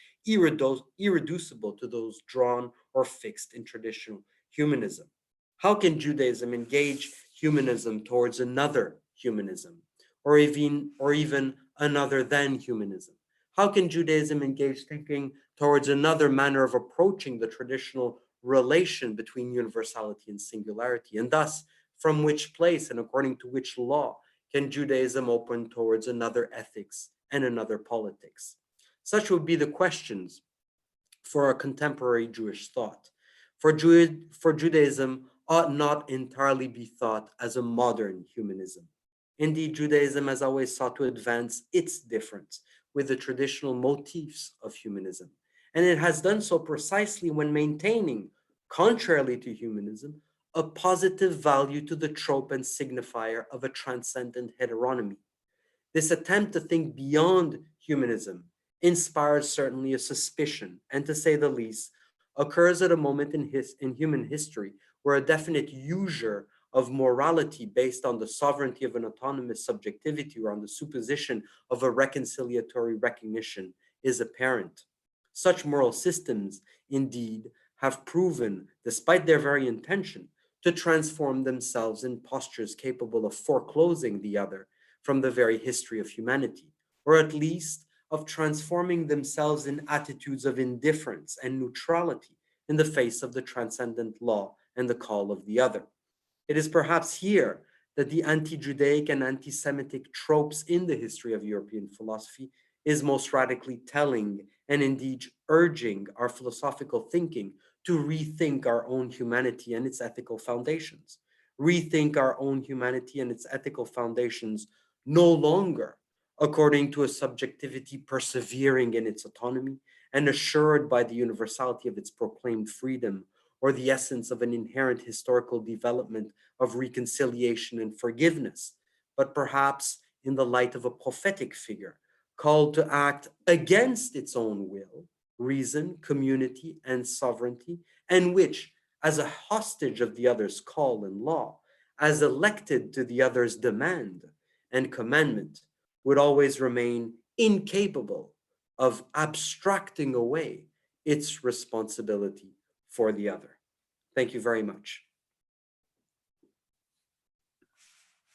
irreducible to those drawn or fixed in traditional humanism. How can Judaism engage humanism towards another humanism, or even another than humanism? How can Judaism engage thinking towards another manner of approaching the traditional relation between universality and singularity? And thus, from which place and according to which law can Judaism open towards another ethics and another politics? Such would be the questions for a contemporary Jewish thought. For Judaism ought not entirely be thought as a modern humanism. Indeed, Judaism has always sought to advance its difference with the traditional motifs of humanism, and it has done so precisely when maintaining, contrarily to humanism, a positive value to the trope and signifier of a transcendent heteronomy. This attempt to think beyond humanism inspires certainly a suspicion, and to say the least, occurs at a moment in human history where a definite usure of morality based on the sovereignty of an autonomous subjectivity or on the supposition of a reconciliatory recognition is apparent. Such moral systems, indeed, have proven, despite their very intention, to transform themselves in postures capable of foreclosing the other from the very history of humanity, or at least of transforming themselves in attitudes of indifference and neutrality in the face of the transcendent law and the call of the other. It is perhaps here that the anti-Judaic and anti-Semitic tropes in the history of European philosophy is most radically telling, and indeed urging our philosophical thinking to rethink our own humanity and its ethical foundations. Rethink our own humanity and its ethical foundations no longer according to a subjectivity persevering in its autonomy and assured by the universality of its proclaimed freedom, or the essence of an inherent historical development of reconciliation and forgiveness, but perhaps in the light of a prophetic figure called to act against its own will, reason, community, and sovereignty, and which, as a hostage of the other's call and law, as elected to the other's demand and commandment, would always remain incapable of abstracting away its responsibility for the other. Thank you very much.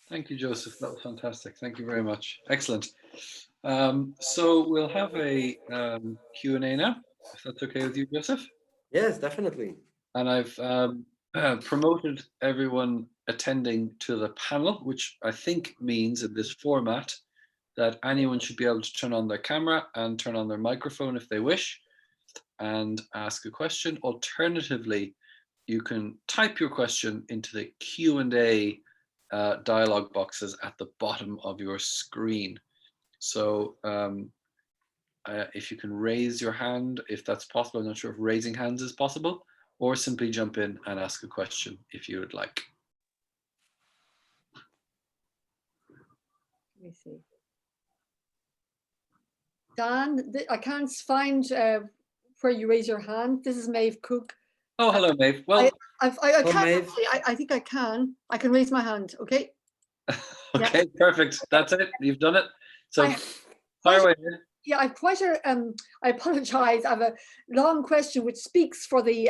Thank you, Joseph. That was fantastic. Thank you very much. Excellent. So we'll have a Q&A now, if that's okay with you, Joseph. Yes, definitely. And I've promoted everyone attending to the panel, which I think means in this format that anyone should be able to turn on their camera and turn on their microphone if they wish and ask a question. Alternatively, you can type your question into the Q&A dialog boxes at the bottom of your screen. So if you can raise your hand, if that's possible. I'm not sure if raising hands is possible, or simply jump in and ask a question if you would like. Let me see. Dan, I can't find where you raise your hand. This is Maeve Cook. Oh, hello, Maeve. Well, I Hello, can Maeve. actually, I think I can. I can raise my hand, okay? okay, perfect. That's it. You've done it. So I- fire away. Yeah, I've quite a, I apologize. I have a long question which speaks for the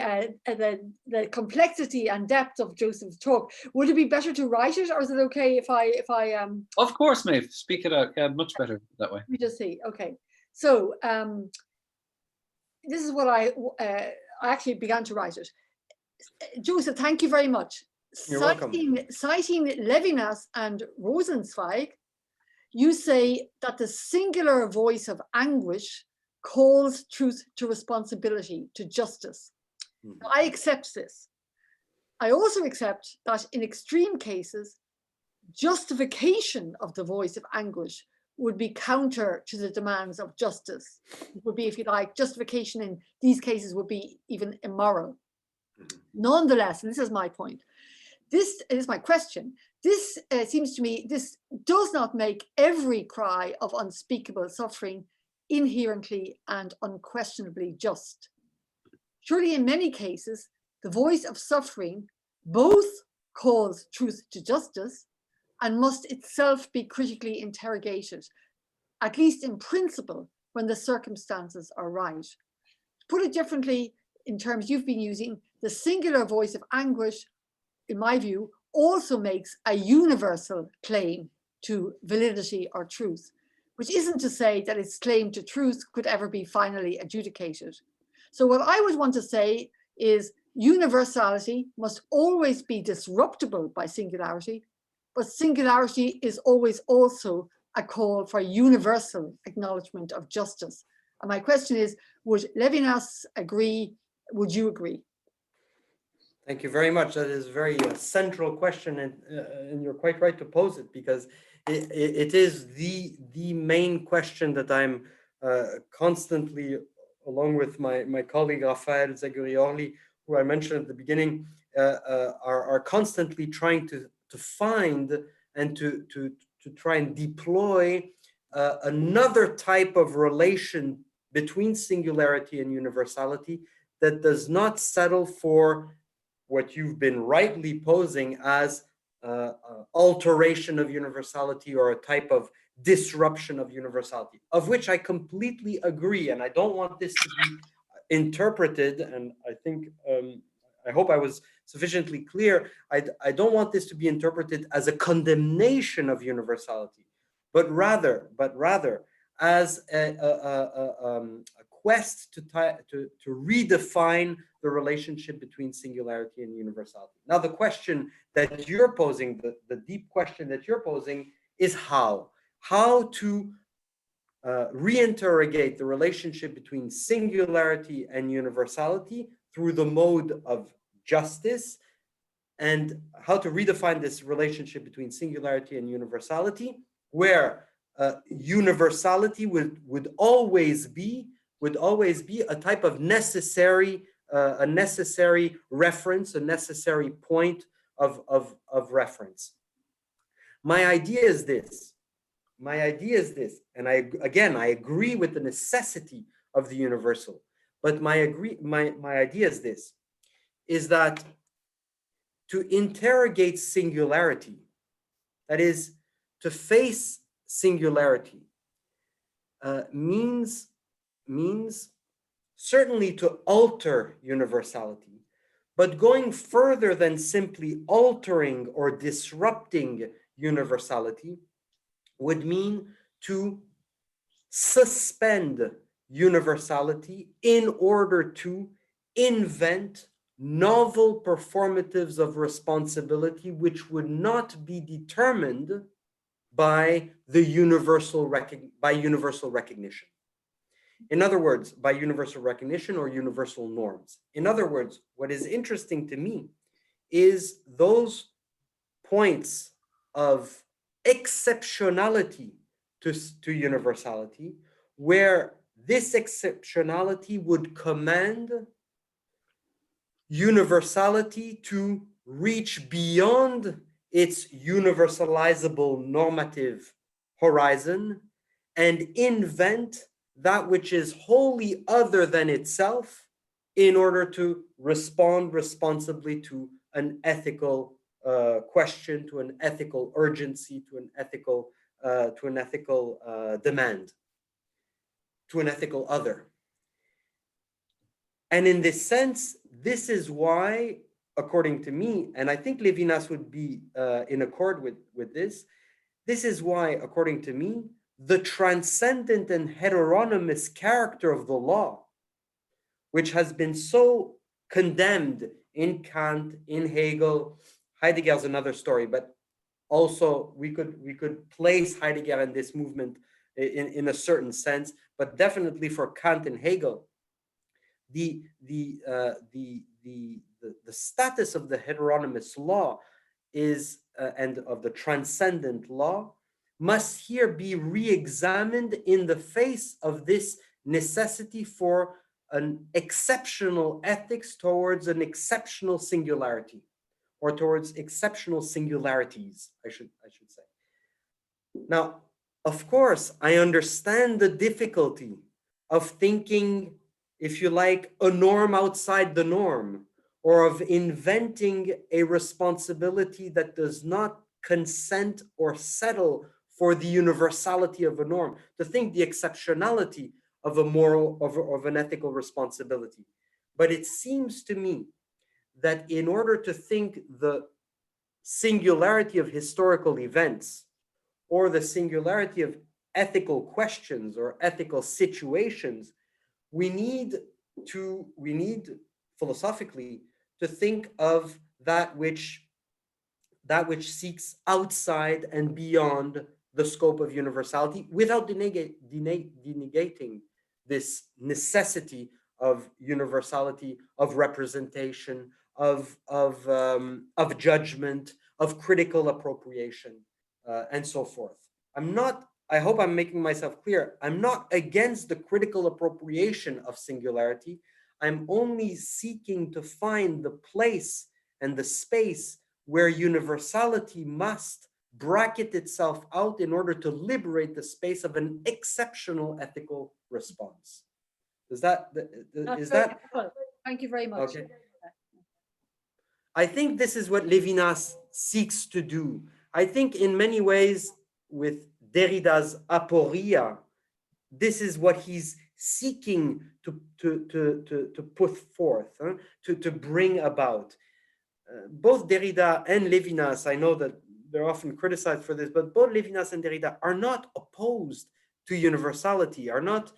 complexity and depth of Joseph's talk. Would it be better to write it, or is it okay if I Of course, Maeve, speak it out. Yeah, much better that way. Let me just see. Okay, so this is what I actually began to write it. Joseph, thank you very much. You're welcome. Citing Levinas and Rosenzweig, you say that the singular voice of anguish calls truth to responsibility, to justice. Mhm. Now, I accept this. I also accept that in extreme cases, justification of the voice of anguish would be counter to the demands of justice. It would be, if you like, justification in these cases would be even immoral. Nonetheless, and this is my point, this is my question, this seems to me, this does not make every cry of unspeakable suffering inherently and unquestionably just. Surely in many cases, the voice of suffering both calls truth to justice and must itself be critically interrogated, at least in principle, when the circumstances are right. To put it differently, in terms you've been using, the singular voice of anguish, in my view, also makes a universal claim to validity or truth, which isn't to say that its claim to truth could ever be finally adjudicated. So what I would want to say is universality must always be disruptible by singularity, but singularity is always also a call for universal acknowledgement of justice. And my question is, would Levinas agree? Would you agree? Thank you very much. That is a very central question, and you're quite right to pose it, because it is the main question that I'm constantly, along with my colleague Rafael Zaguri-Orli, who I mentioned at the beginning, are constantly trying to find and to try and deploy another type of relation between singularity and universality that does not settle for what you've been rightly posing as alteration of universality, or a type of disruption of universality, of which I completely agree. And I don't want this to be interpreted, and I think, I hope I was sufficiently clear, I don't want this to be interpreted as a condemnation of universality, but rather as a quest to redefine the relationship between singularity and universality. Now, the question that you're posing, the deep question that you're posing, is how to reinterrogate the relationship between singularity and universality through the mode of justice, and how to redefine this relationship between singularity and universality, where universality would always be a type of necessary, a necessary reference, a necessary point of reference. My idea is this, and I agree with the necessity of the universal, but my idea is this, is that to interrogate singularity, that is, to face singularity, means certainly to alter universality, but going further than simply altering or disrupting universality would mean to suspend universality in order to invent novel performatives of responsibility, which would not be determined by the universal recognition. In other words, by universal recognition or universal norms. In other words, what is interesting to me is those points of exceptionality to universality, where this exceptionality would command universality to reach beyond its universalizable normative horizon and invent that which is wholly other than itself in order to respond responsibly to an ethical question, to an ethical urgency, to an ethical demand, to an ethical other. And in this sense, this is why, according to me, and I think Levinas would be in accord with this, this is why, according to me, the transcendent and heteronymous character of the law, which has been so condemned in Kant, in Hegel, Heidegger's another story, but also we could place Heidegger in this movement in a certain sense, but definitely for Kant and Hegel, the status of the heteronymous law is and of the transcendent law must here be re-examined in the face of this necessity for an exceptional ethics towards an exceptional singularity, or towards exceptional singularities, I should say. Now, of course, I understand the difficulty of thinking, if you like, a norm outside the norm, or of inventing a responsibility that does not consent or settle for the universality of a norm, to think the exceptionality of a moral, of an ethical responsibility. But it seems to me that in order to think the singularity of historical events or the singularity of ethical questions or ethical situations, we need philosophically to think of that which seeks outside and beyond the scope of universality without denegating this necessity of universality, of representation, of judgment, of critical appropriation, and so forth. I hope I'm making myself clear. I'm not against the critical appropriation of singularity. I'm only seeking to find the place and the space where universality must bracket itself out in order to liberate the space of an exceptional ethical response. Is that? Thank you very much. Okay. I think this is what Levinas seeks to do. I think in many ways with Derrida's aporia, this is what he's seeking to put forth, to bring about. Both Derrida and Levinas, I know that they're often criticized for this, but both Levinas and Derrida are not opposed to universality, are not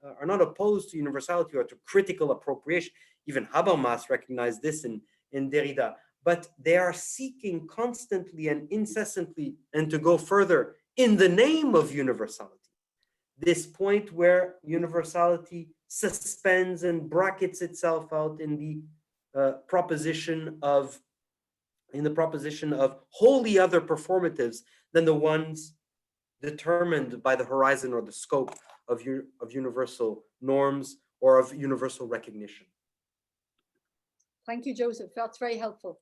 opposed to universality or to critical appropriation. Even Habermas recognized this in Derrida, but they are seeking constantly and incessantly, and to go further, in the name of universality, this point where universality suspends and brackets itself out in the proposition of wholly other performatives than the ones determined by the horizon or the scope of universal norms or of universal recognition. Thank you, Joseph. That's very helpful.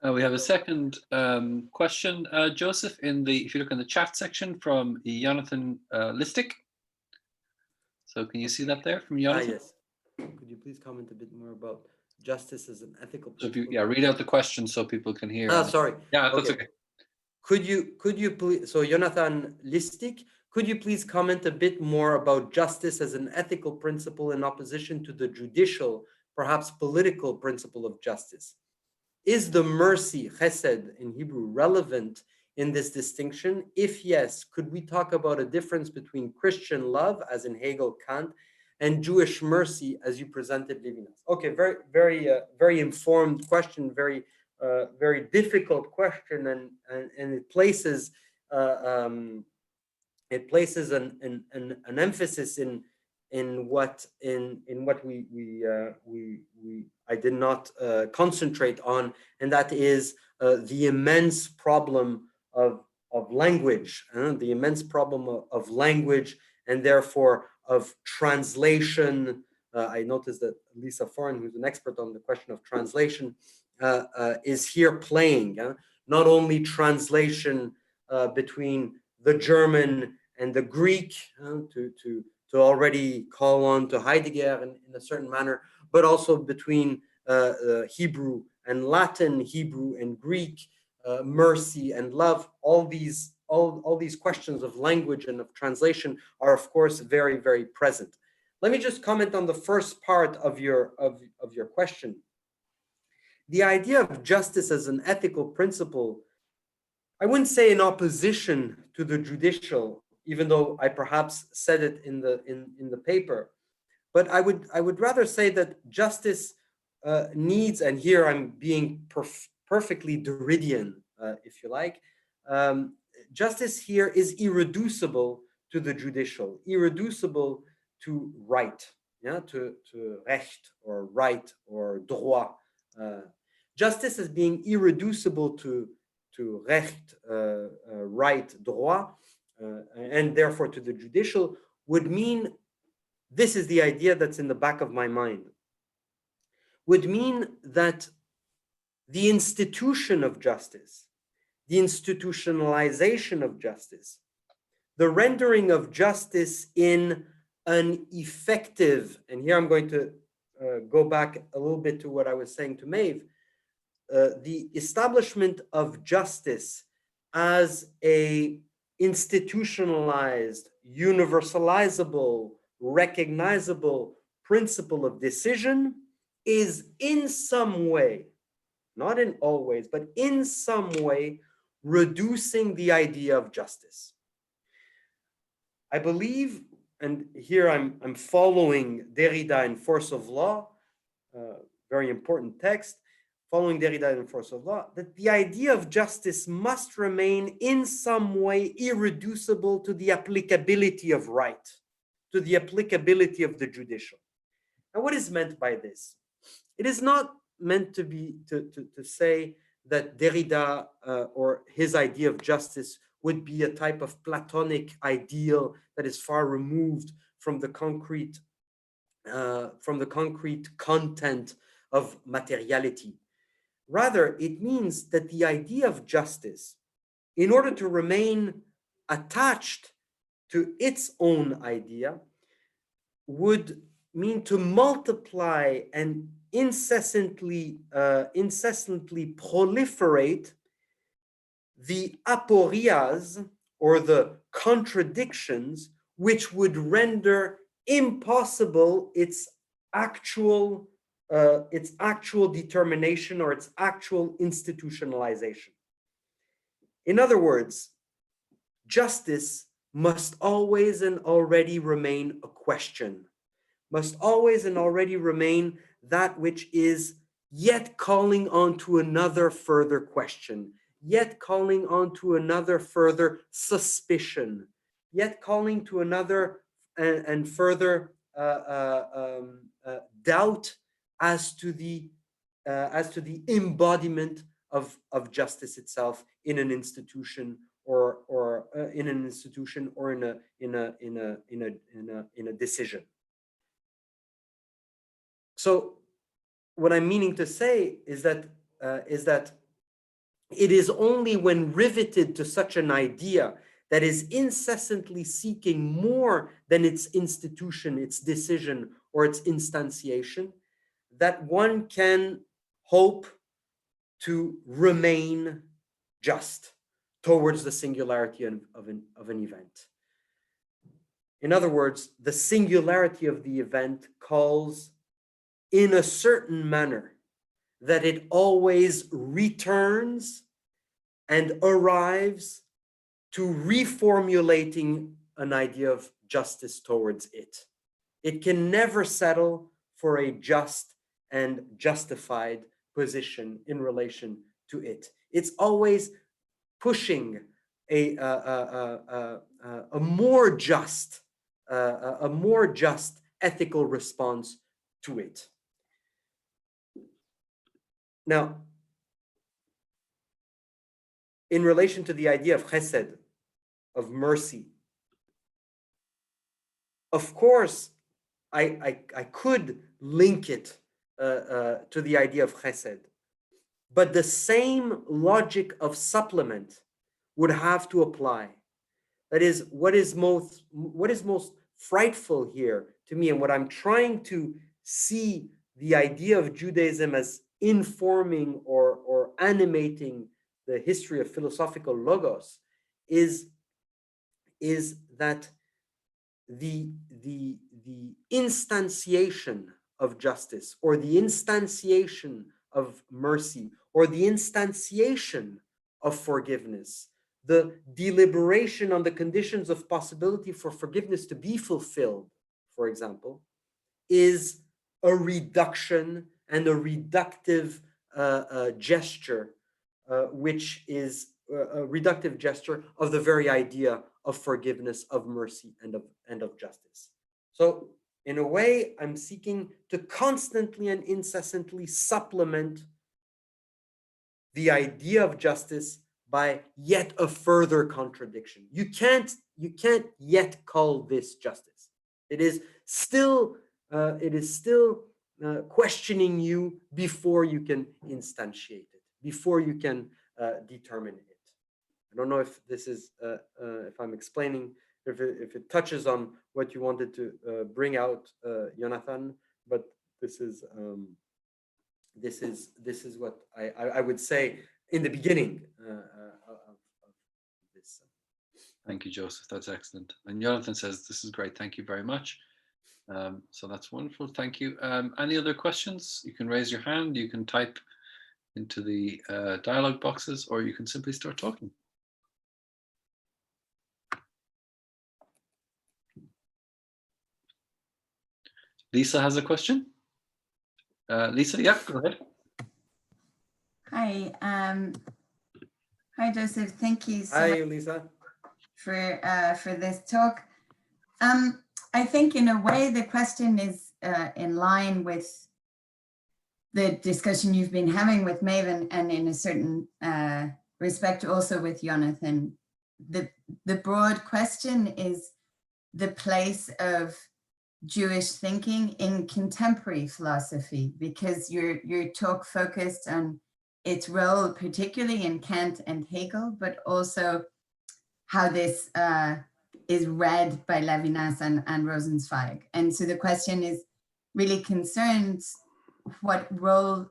We have a second question, Joseph, if you look in the chat section from Jonathan Listic. So can you see that there from Jonathan? Yes. Could you please comment a bit more about justice as an ethical So if you read out the question so people can hear. Sorry. Yeah, that's okay. Could you please, so Jonathan Listic, could you please comment a bit more about justice as an ethical principle in opposition to the judicial, perhaps political principle of justice? Is the mercy, chesed in Hebrew, relevant in this distinction? If yes, could we talk about a difference between Christian love, as in Hegel, Kant, and Jewish mercy, as you presented, Levinas? Okay, very informed question, very difficult question, and it places an emphasis in what I did not concentrate on, and that is the immense problem of language, the immense problem of language, and therefore of translation. I noticed that Lisa Foreign, who's an expert on the question of translation, is here playing. Not only translation between the German and the Greek, to already call on to Heidegger in a certain manner, but also between Hebrew and Latin, Hebrew and Greek, mercy and love. All these questions of language and of translation are, of course, very, very present. Let me just comment on the first part of your question. The idea of justice as an ethical principle, I wouldn't say in opposition to the judicial, even though I perhaps said it in the paper, but I would rather say that justice needs, and here I'm being perfectly Derridian, if you like, justice here is irreducible to the judicial, irreducible to right, to recht or right or droit. Justice as being irreducible to recht, right, droit, and therefore to the judicial, would mean, this is the idea that's in the back of my mind, would mean that the institution of justice, the institutionalization of justice, the rendering of justice in an effective, and here I'm going to go back a little bit to what I was saying to Maeve, the establishment of justice as a institutionalized, universalizable, recognizable principle of decision is in some way, not in all ways, but in some way, reducing the idea of justice. I believe, and here I'm following Derrida in Force of Law, very important text, following Derrida in Force of Law, that the idea of justice must remain in some way irreducible to the applicability of right, to the applicability of the judicial. Now, what is meant by this? It is not meant to be to say that Derrida or his idea of justice would be a type of Platonic ideal that is far removed from the concrete content of materiality. Rather, it means that the idea of justice, in order to remain attached to its own idea, would mean to multiply and incessantly proliferate the aporias, or the contradictions, which would render impossible its actual determination or its actual institutionalization. In other words, justice must always and already remain a question, must always and already remain that which is yet calling on to another further question, yet calling on to another further suspicion, yet calling to another and further doubt as to the embodiment of justice itself in an institution or in a decision. So what I'm meaning to say is that it is only when riveted to such an idea that is incessantly seeking more than its institution, its decision, or its instantiation, that one can hope to remain just towards the singularity of an event. In other words, the singularity of the event calls in a certain manner that it always returns and arrives to reformulating an idea of justice towards it. It can never settle for a just and justified position in relation to it. It's always pushing a more just ethical response to it. Now, in relation to the idea of chesed, of mercy, of course, I could link it to the idea of chesed, but the same logic of supplement would have to apply. That is, what is most frightful here to me, and what I'm trying to see the idea of Judaism as informing or animating the history of philosophical logos, is that the instantiation of justice, or the instantiation of mercy, or the instantiation of forgiveness, the deliberation on the conditions of possibility for forgiveness to be fulfilled, for example, is a reduction and a reductive gesture, which is a reductive gesture of the very idea of forgiveness, of mercy, and of justice. So in a way, I'm seeking to constantly and incessantly supplement the idea of justice by yet a further contradiction. You can't yet call this justice. It is still questioning you before you can instantiate it, before you can determine it. I don't know if this is if I'm explaining, if it touches on what you wanted to bring out, Jonathan, but this is what I would say in the beginning of this. Thank you, Joseph. That's excellent. And Jonathan says, this is great. Thank you very much. So that's wonderful. Thank you. Any other questions? You can raise your hand. You can type into the dialogue boxes, or you can simply start talking. Lisa has a question. Lisa, yeah, go ahead. Hi, hi, Joseph. Thank you so Hi, much Lisa. for this talk. I think in a way the question is in line with the discussion you've been having with Maven, and in a certain respect also with Jonathan. The broad question is the place of Jewish thinking in contemporary philosophy, because your talk focused on its role, particularly in Kant and Hegel, but also how this is read by Levinas and Rosenzweig. And so the question is really concerns what role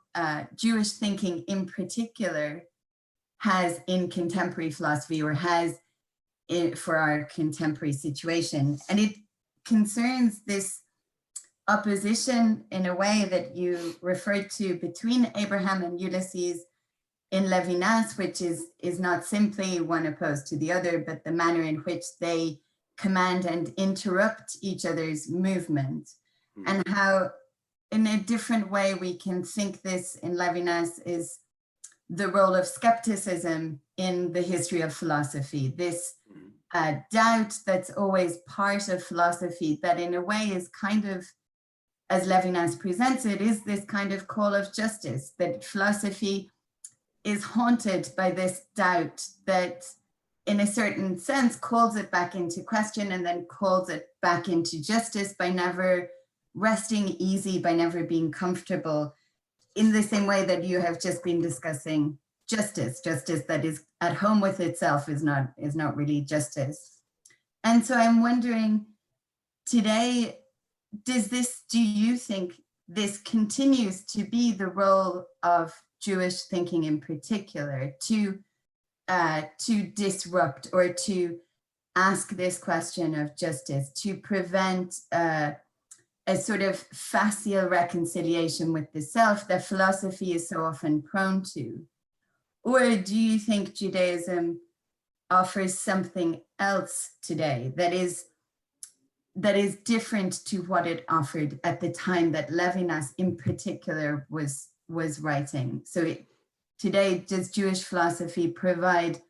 Jewish thinking in particular has in contemporary philosophy, or has for our contemporary situation. And it concerns this opposition in a way that you referred to between Abraham and Ulysses in Levinas, which is not simply one opposed to the other, but the manner in which they command and interrupt each other's movement, and how in a different way we can think this in Levinas is the role of skepticism in the history of philosophy, this doubt that's always part of philosophy, that in a way is kind of, as Levinas presents it, is this kind of call of justice, that philosophy is haunted by this doubt that in a certain sense calls it back into question and then calls it back into justice by never resting easy, by never being comfortable, in the same way that you have just been discussing justice that is at home with itself is not really justice. And so I'm wondering today, do you think this continues to be the role of Jewish thinking in particular, to disrupt or to ask this question of justice, to prevent a sort of facile reconciliation with the self that philosophy is so often prone to? Or do you think Judaism offers something else today that is different to what it offered at the time that Levinas in particular was writing? So today, does Jewish philosophy provide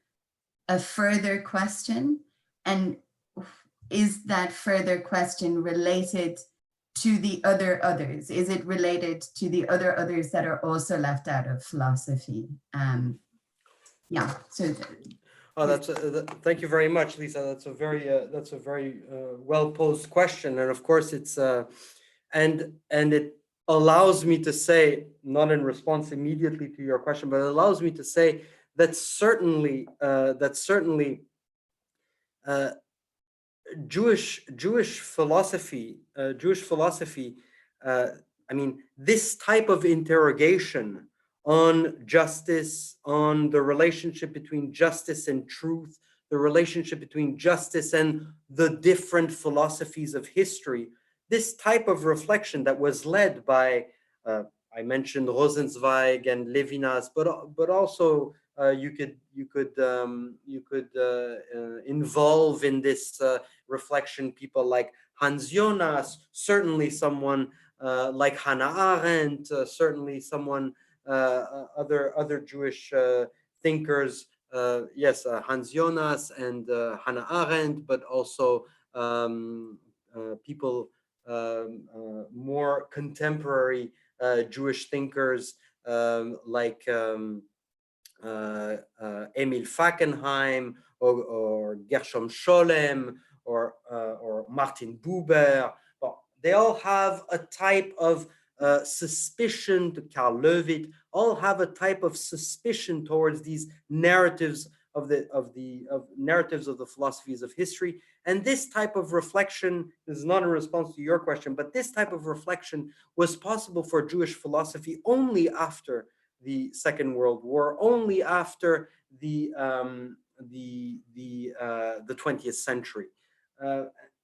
a further question? And is that further question related to the other others? Is it related to the other others that are also left out of philosophy? Yeah, so. Oh, thank you very much, Lisa. That's a very well posed question, and of course it's and it allows me to say, not in response immediately to your question, but it allows me to say that certainly Jewish philosophy, I mean, this type of interrogation on justice, on the relationship between justice and truth, the relationship between justice and the different philosophies of history, this type of reflection that was led by, I mentioned Rosenzweig and Levinas, but also you could involve in this reflection people like Hans Jonas, certainly someone like Hannah Arendt, certainly someone other Jewish thinkers, yes, Hans Jonas and Hannah Arendt, but also people more contemporary Jewish thinkers like Emil Fackenheim or Gershom Scholem or Martin Buber. Well, they all have a type of suspicion, to Karl Löwit, all have a type of suspicion towards these narratives of narratives of the philosophies of history. And this type of reflection is not in response to your question, but this type of reflection was possible for Jewish philosophy only after the Second World War, only after the 20th century.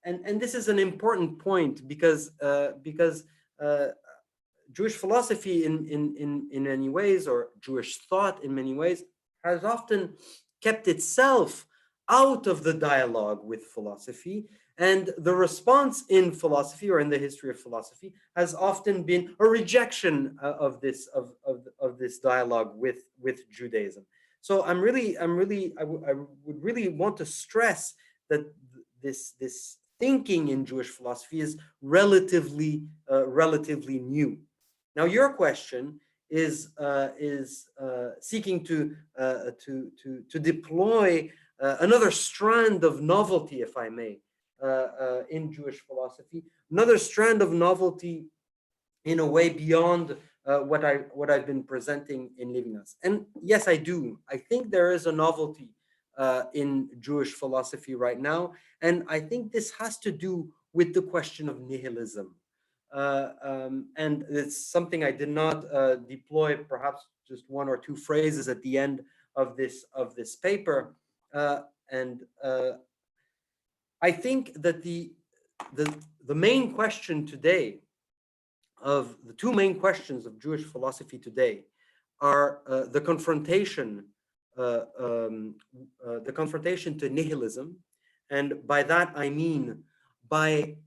And this is an important point because Jewish philosophy in many ways, or Jewish thought in many ways, has often kept itself out of the dialogue with philosophy. And the response in philosophy, or in the history of philosophy, has often been a rejection of this dialogue with Judaism. So I would really want to stress that this thinking in Jewish philosophy is relatively new. Now, your question is seeking to deploy another strand of novelty, if I may, in Jewish philosophy, another strand of novelty in a way beyond what I've been presenting in Levinas. And yes, I do. I think there is a novelty in Jewish philosophy right now, and I think this has to do with the question of nihilism. And it's something I did not deploy, perhaps just one or two phrases at the end of this paper. And I think that the main question today, of the two main questions of Jewish philosophy today, are the confrontation to nihilism, and by that I mean by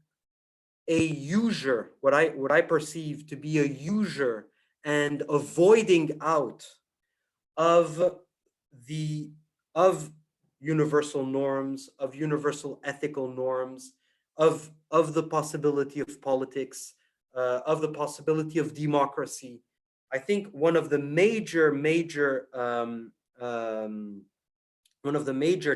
a user, what I perceive to be a user and avoiding out of universal norms, of universal ethical norms, of the possibility of politics, of the possibility of democracy. I think one of the major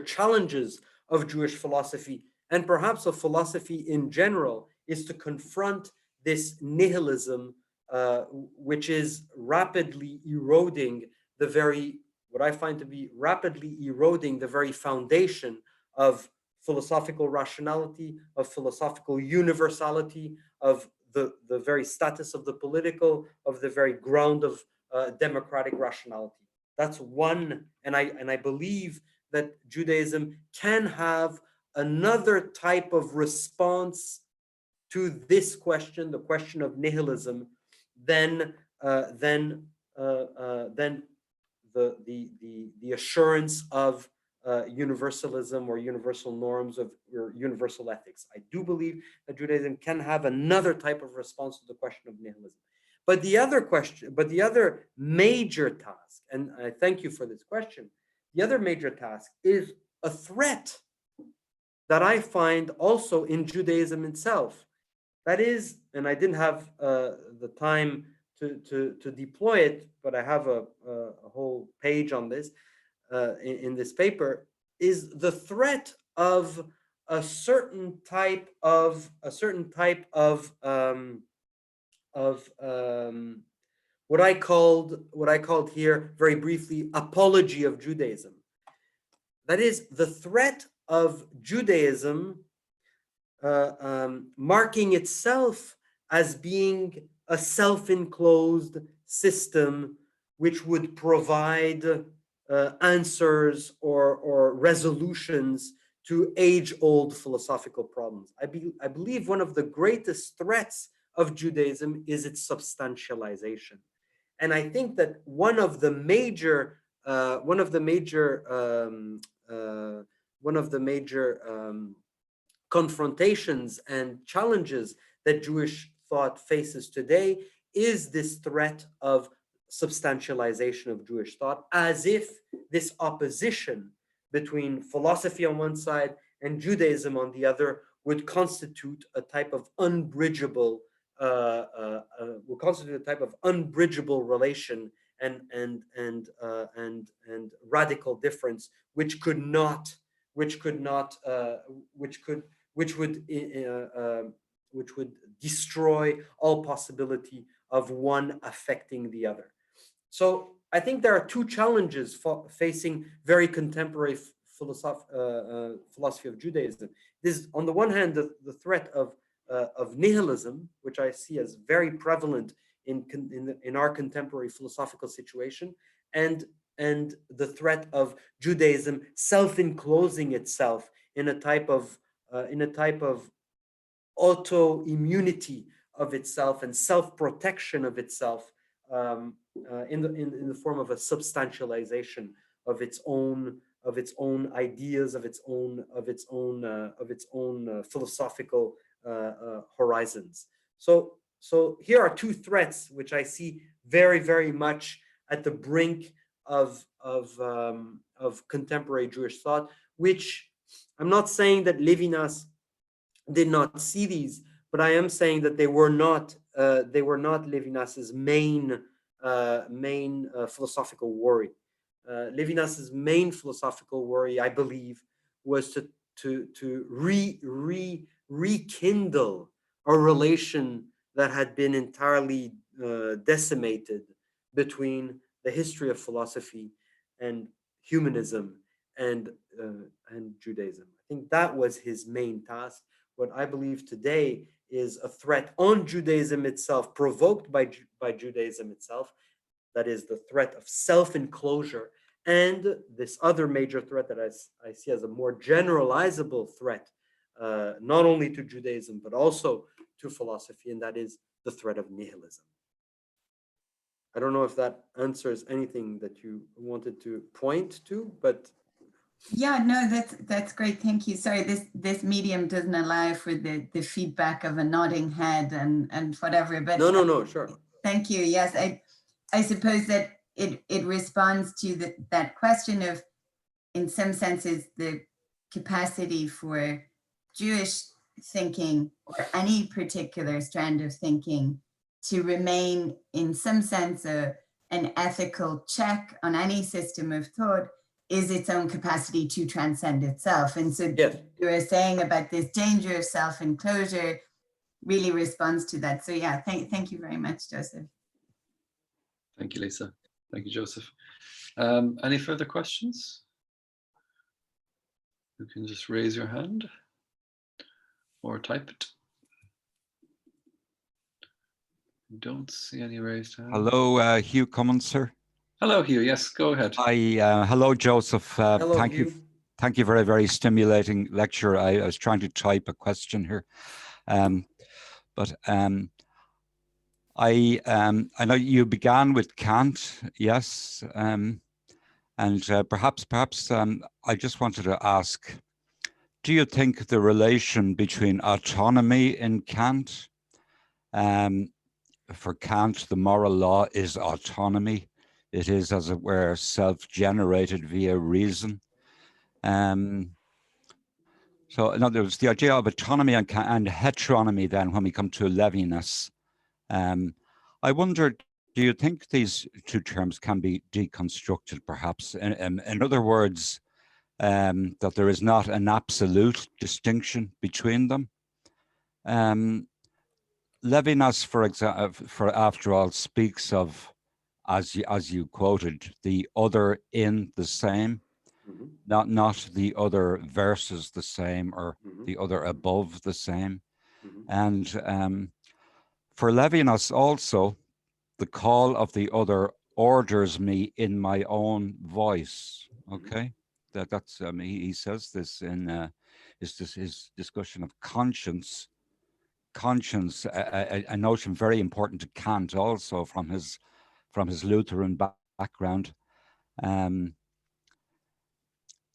challenges of Jewish philosophy, and perhaps of philosophy in general, is to confront this nihilism, which is rapidly eroding what I find to be rapidly eroding the very foundation of philosophical rationality, of philosophical universality, of the very status of the political, of the very ground of democratic rationality. That's one, and I believe that Judaism can have another type of response to this question, the question of nihilism, than the assurance of universalism or universal norms or universal ethics. I do believe that Judaism can have another type of response to the question of nihilism. But the other major task, and I thank you for this question, the other major task is a threat that I find also in Judaism itself. That is, and I didn't have the time to deploy it, but I have a whole page on this in this paper, is the threat of a certain type of what I called here very briefly apology of Judaism. That is the threat of Judaism marking itself as being a self-enclosed system which would provide answers or resolutions to age-old philosophical problems. I believe one of the greatest threats of Judaism is its substantialization. And I think that one of the major confrontations and challenges that Jewish thought faces today is this threat of substantialization of Jewish thought, as if this opposition between philosophy on one side and Judaism on the other would constitute a type of unbridgeable relation and radical difference, which would destroy all possibility of one affecting the other. So I think there are two challenges facing very contemporary philosophy of Judaism. This is, on the one hand, the threat of nihilism, which I see as very prevalent in our contemporary philosophical situation, and the threat of Judaism self-enclosing itself in a type of auto-immunity of itself and self-protection of itself in the form of a substantialization of its own ideas, of its own philosophical horizons. So here are two threats which I see very, very much at the brink of contemporary Jewish thought, which I'm not saying that Levinas did not see these, but I am saying that they were not Levinas's main philosophical worry. Levinas's main philosophical worry, I believe, was to rekindle a relation that had been entirely decimated between the history of philosophy and humanism and Judaism. I think that was his main task. What I believe today is a threat on Judaism itself, provoked by Judaism itself. That is the threat of self-enclosure, and this other major threat that I see as a more generalizable threat, not only to Judaism, but also to philosophy, and that is the threat of nihilism. I don't know if that answers anything that you wanted to point to, but yeah, no, that's great. Thank you. Sorry, this medium doesn't allow for the feedback of a nodding head and whatever. But no, sure. Thank you. Yes, I suppose that it responds to that question of, in some senses, the capacity for Jewish thinking or any particular strand of thinking to remain, in some sense, an ethical check on any system of thought is its own capacity to transcend itself. And so yes, you were saying about this danger of self-enclosure really responds to that. So yeah, thank you very much, Joseph. Thank you, Lisa. Thank you, Joseph. Any further questions? You can just raise your hand or type it. Don't see any raised hands. Hello, Hugh Cummins, sir. Hello, Hugh. Yes, go ahead. Hello, Joseph. Hello, thank Hugh. you. Thank you. Very, very stimulating lecture. I was trying to type a question here, but I know you began with Kant, yes, and perhaps I just wanted to ask: do you think the relation between autonomy in Kant, for Kant, the moral law is autonomy? It is, as it were, self-generated via reason. So in other words, the idea of autonomy and heteronomy then when we come to Levinus, I wonder, do you think these two terms can be deconstructed perhaps? In other words, that there is not an absolute distinction between them? Levinas, for example, after all, speaks of, as you quoted, the other in the same, not the other versus the same or the other above the same. And for Levinas also, the call of the other orders me in my own voice. Okay, that's he says this in his discussion of conscience. Conscience, a notion very important to Kant, also from his Lutheran background.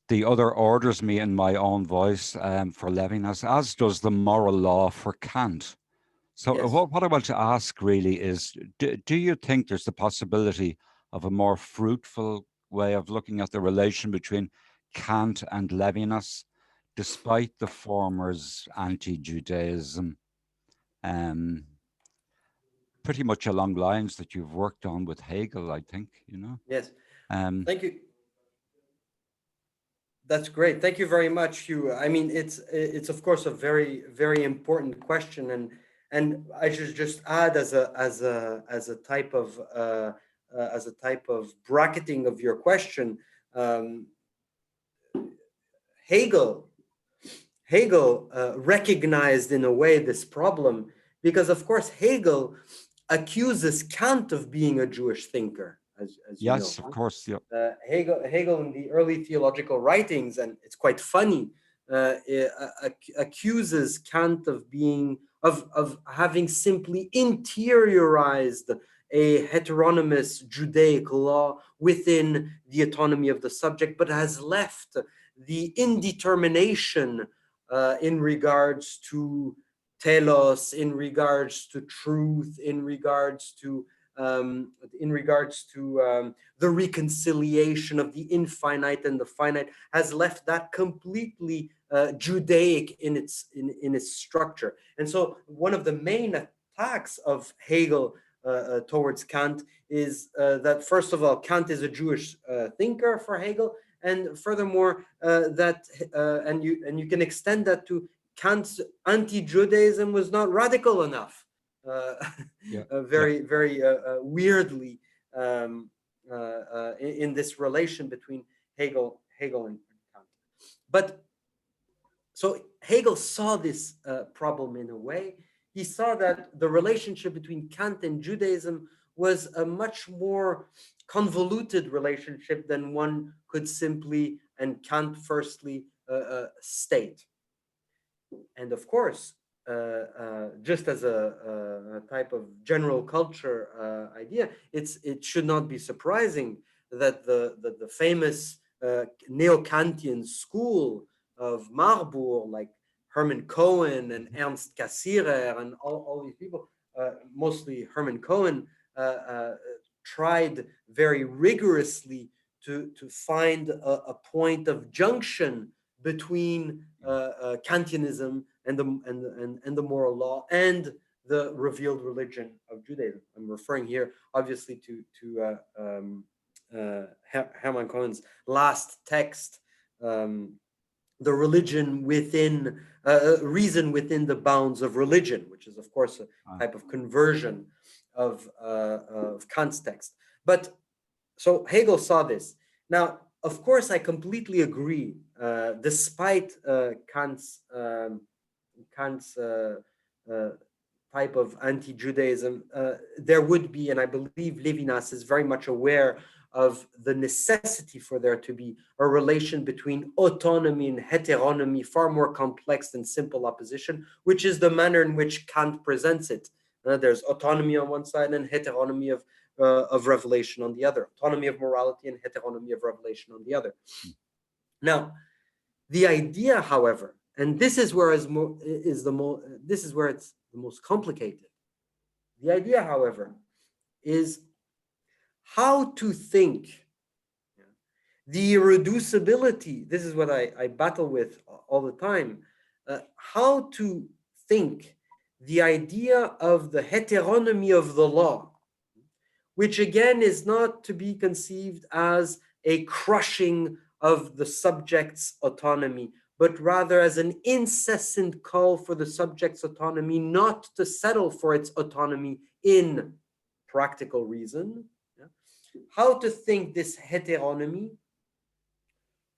The other orders me in my own voice for Levinas, as does the moral law for Kant. So Yes. what I want to ask really is, do you think there's the possibility of a more fruitful way of looking at the relation between Kant and Levinas, despite the former's anti-Judaism, pretty much along lines that you've worked on with Hegel, I think, you know? Yes. Thank you. That's great. Thank you very much, Hugh. I mean, it's of course a very, very important question, and I should just add as a type of bracketing of your question, Hegel recognized in a way this problem, because of course Hegel accuses Kant of being a Jewish thinker, as you know. Yes, of course, yeah. Hegel in the early theological writings, and it's quite funny, accuses Kant of having simply interiorized a heteronymous Judaic law within the autonomy of the subject, but has left the indetermination in regards to telos, in regards to truth, in regards to the reconciliation of the infinite and the finite, has left that completely Judaic in its structure. And so one of the main attacks of Hegel towards Kant is that, first of all, Kant is a Jewish thinker for Hegel, and furthermore and you can extend that to Kant's anti-Judaism was not radical enough. Very weirdly in this relation between Hegel and Kant. But so Hegel saw this problem in a way. He saw that the relationship between Kant and Judaism was a much more convoluted relationship than one could simply, and Kant firstly, state. And of course, just as a type of general culture idea, it should not be surprising that the famous neo-Kantian school of Marburg, like Hermann Cohen and Ernst Cassirer and all these people, mostly Hermann Cohen, tried very rigorously to find a point of junction between Kantianism and the moral law and the revealed religion of Judaism. I'm referring here, obviously, to Hermann Cohen's last text, the religion within reason within the bounds of religion, which is of course a type of conversion of Kant's text. But so Hegel saw this. Now, of course, I completely agree. Despite Kant's type of anti-Judaism, there would be, and I believe Levinas is very much aware of the necessity for there to be a relation between autonomy and heteronomy, far more complex than simple opposition, which is the manner in which Kant presents it. There's autonomy on one side and heteronomy of revelation on the other, autonomy of morality and heteronomy of revelation on the other. Now, the idea, however, and this is where it's the most complicated. The idea, however, is how to think the irreducibility. This is what I battle with all the time. How to think the idea of the heteronomy of the law, which again is not to be conceived as a crushing of the subject's autonomy, but rather as an incessant call for the subject's autonomy, not to settle for its autonomy in practical reason. How to think this heteronomy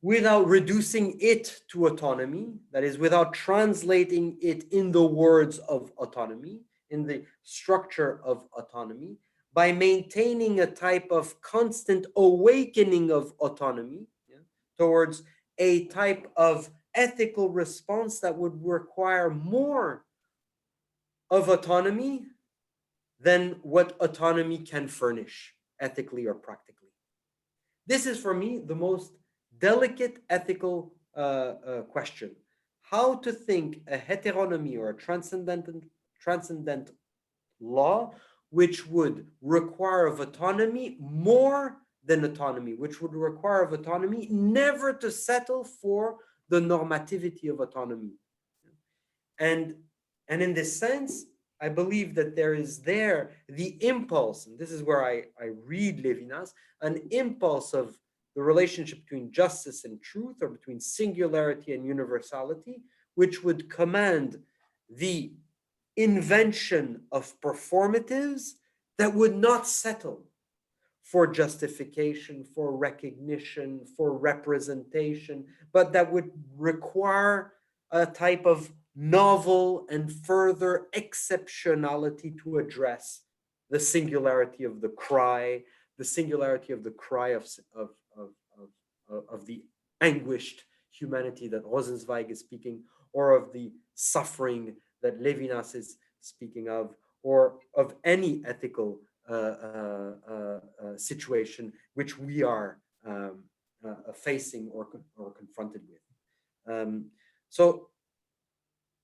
without reducing it to autonomy, that is, without translating it in the words of autonomy, in the structure of autonomy, by maintaining a type of constant awakening of autonomy, towards a type of ethical response that would require more of autonomy than what autonomy can furnish, ethically or practically. This is, for me, the most delicate ethical question. How to think a heteronomy or a transcendent law which would require of autonomy more than autonomy, which would require of autonomy never to settle for the normativity of autonomy. And in this sense, I believe that there is there the impulse, and this is where I read Levinas, an impulse of the relationship between justice and truth, or between singularity and universality, which would command the invention of performatives that would not settle for justification, for recognition, for representation, but that would require a type of novel and further exceptionality to address the singularity of the cry, of the anguished humanity that Rosenzweig is speaking, or of the suffering that Levinas is speaking of, or of any ethical situation which we are facing or confronted with. So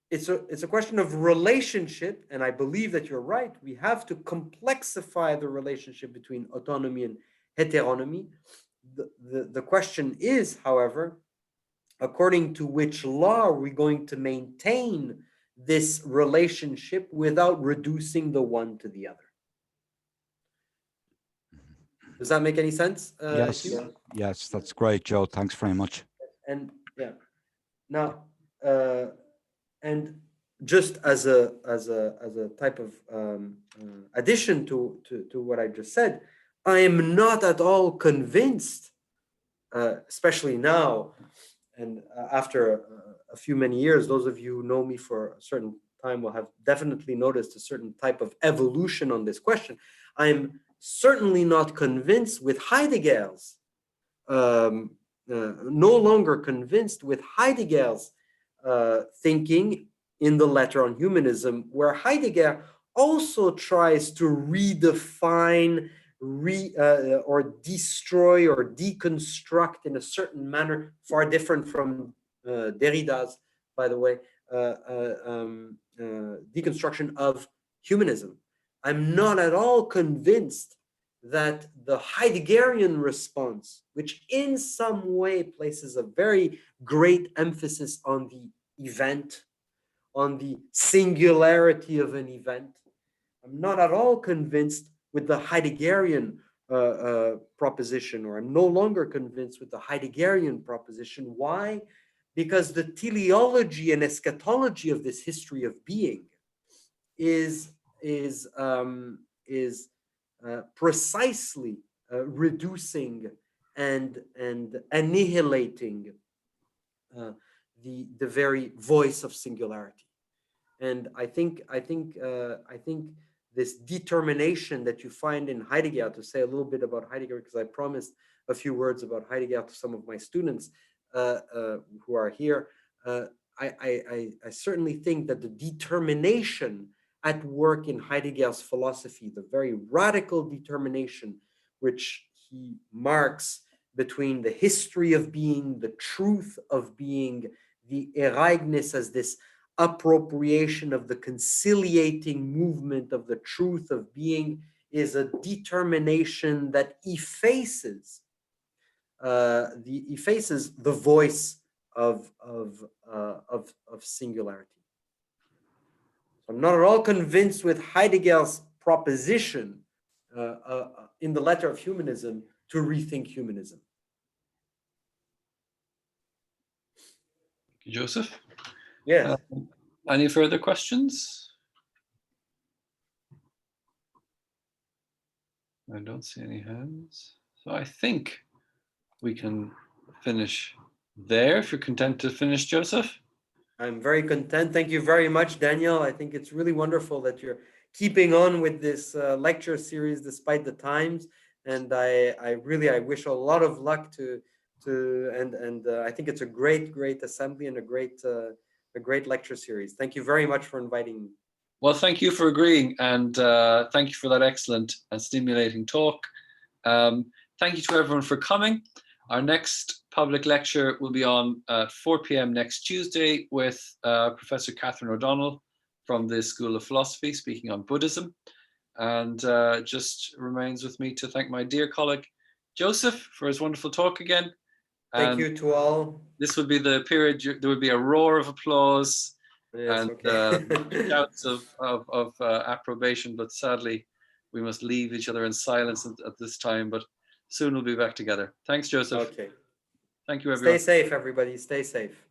it's a question of relationship, and I believe that you're right. We have to complexify the relationship between autonomy and heteronomy. The question is, however, according to which law are we going to maintain this relationship without reducing the one to the other? Does that make any sense? Yes, Hugh? yes, that's great, Joe. Thanks very much. And yeah, now, and just as a type of addition to what I just said, I am not at all convinced, especially now, and after a few many years, those of you who know me for a certain time will have definitely noticed a certain type of evolution on this question. I'm certainly not convinced with Heidegger's, no longer convinced with Heidegger's thinking in the letter on humanism, where Heidegger also tries to redefine, or destroy or deconstruct in a certain manner, far different from Derrida's, by the way, deconstruction of humanism. I'm not at all convinced that the Heideggerian response, which in some way places a very great emphasis on the event, on the singularity of an event, I'm not at all convinced with the Heideggerian proposition, or I'm no longer convinced with the Heideggerian proposition. Why? Because the teleology and eschatology of this history of being is precisely reducing and annihilating the very voice of singularity. And I think this determination that you find in Heidegger, to say a little bit about Heidegger, because I promised a few words about Heidegger to some of my students who are here. I certainly think that the determination at work in Heidegger's philosophy, the very radical determination which he marks between the history of being, the truth of being, the Ereignis as this appropriation of the conciliating movement of the truth of being, is a determination that effaces he faces the voice of singularity. I'm not at all convinced with Heidegger's proposition in the Letter of Humanism to rethink humanism. Thank you, Joseph. Yes. Any further questions? I don't see any hands. So I think we can finish there. If you're content to finish, Joseph. I'm very content. Thank you very much, Daniel. I think it's really wonderful that you're keeping on with this lecture series despite the times. And I wish a lot of luck and I think it's a great assembly and a great lecture series. Thank you very much for inviting me. Well, thank you for agreeing, and thank you for that excellent and stimulating talk. Thank you to everyone for coming. Our next public lecture will be on at 4 p.m. next Tuesday with Professor Catherine O'Donnell from the School of Philosophy, speaking on Buddhism. And just remains with me to thank my dear colleague Joseph for his wonderful talk again. Thank you to all. This would be the period, there would be a roar of applause. Yes, And okay. shouts of approbation, but sadly we must leave each other in silence at this time, but soon we'll be back together. Thanks, Joseph. Okay. Thank you, everyone. Stay safe, everybody. Stay safe.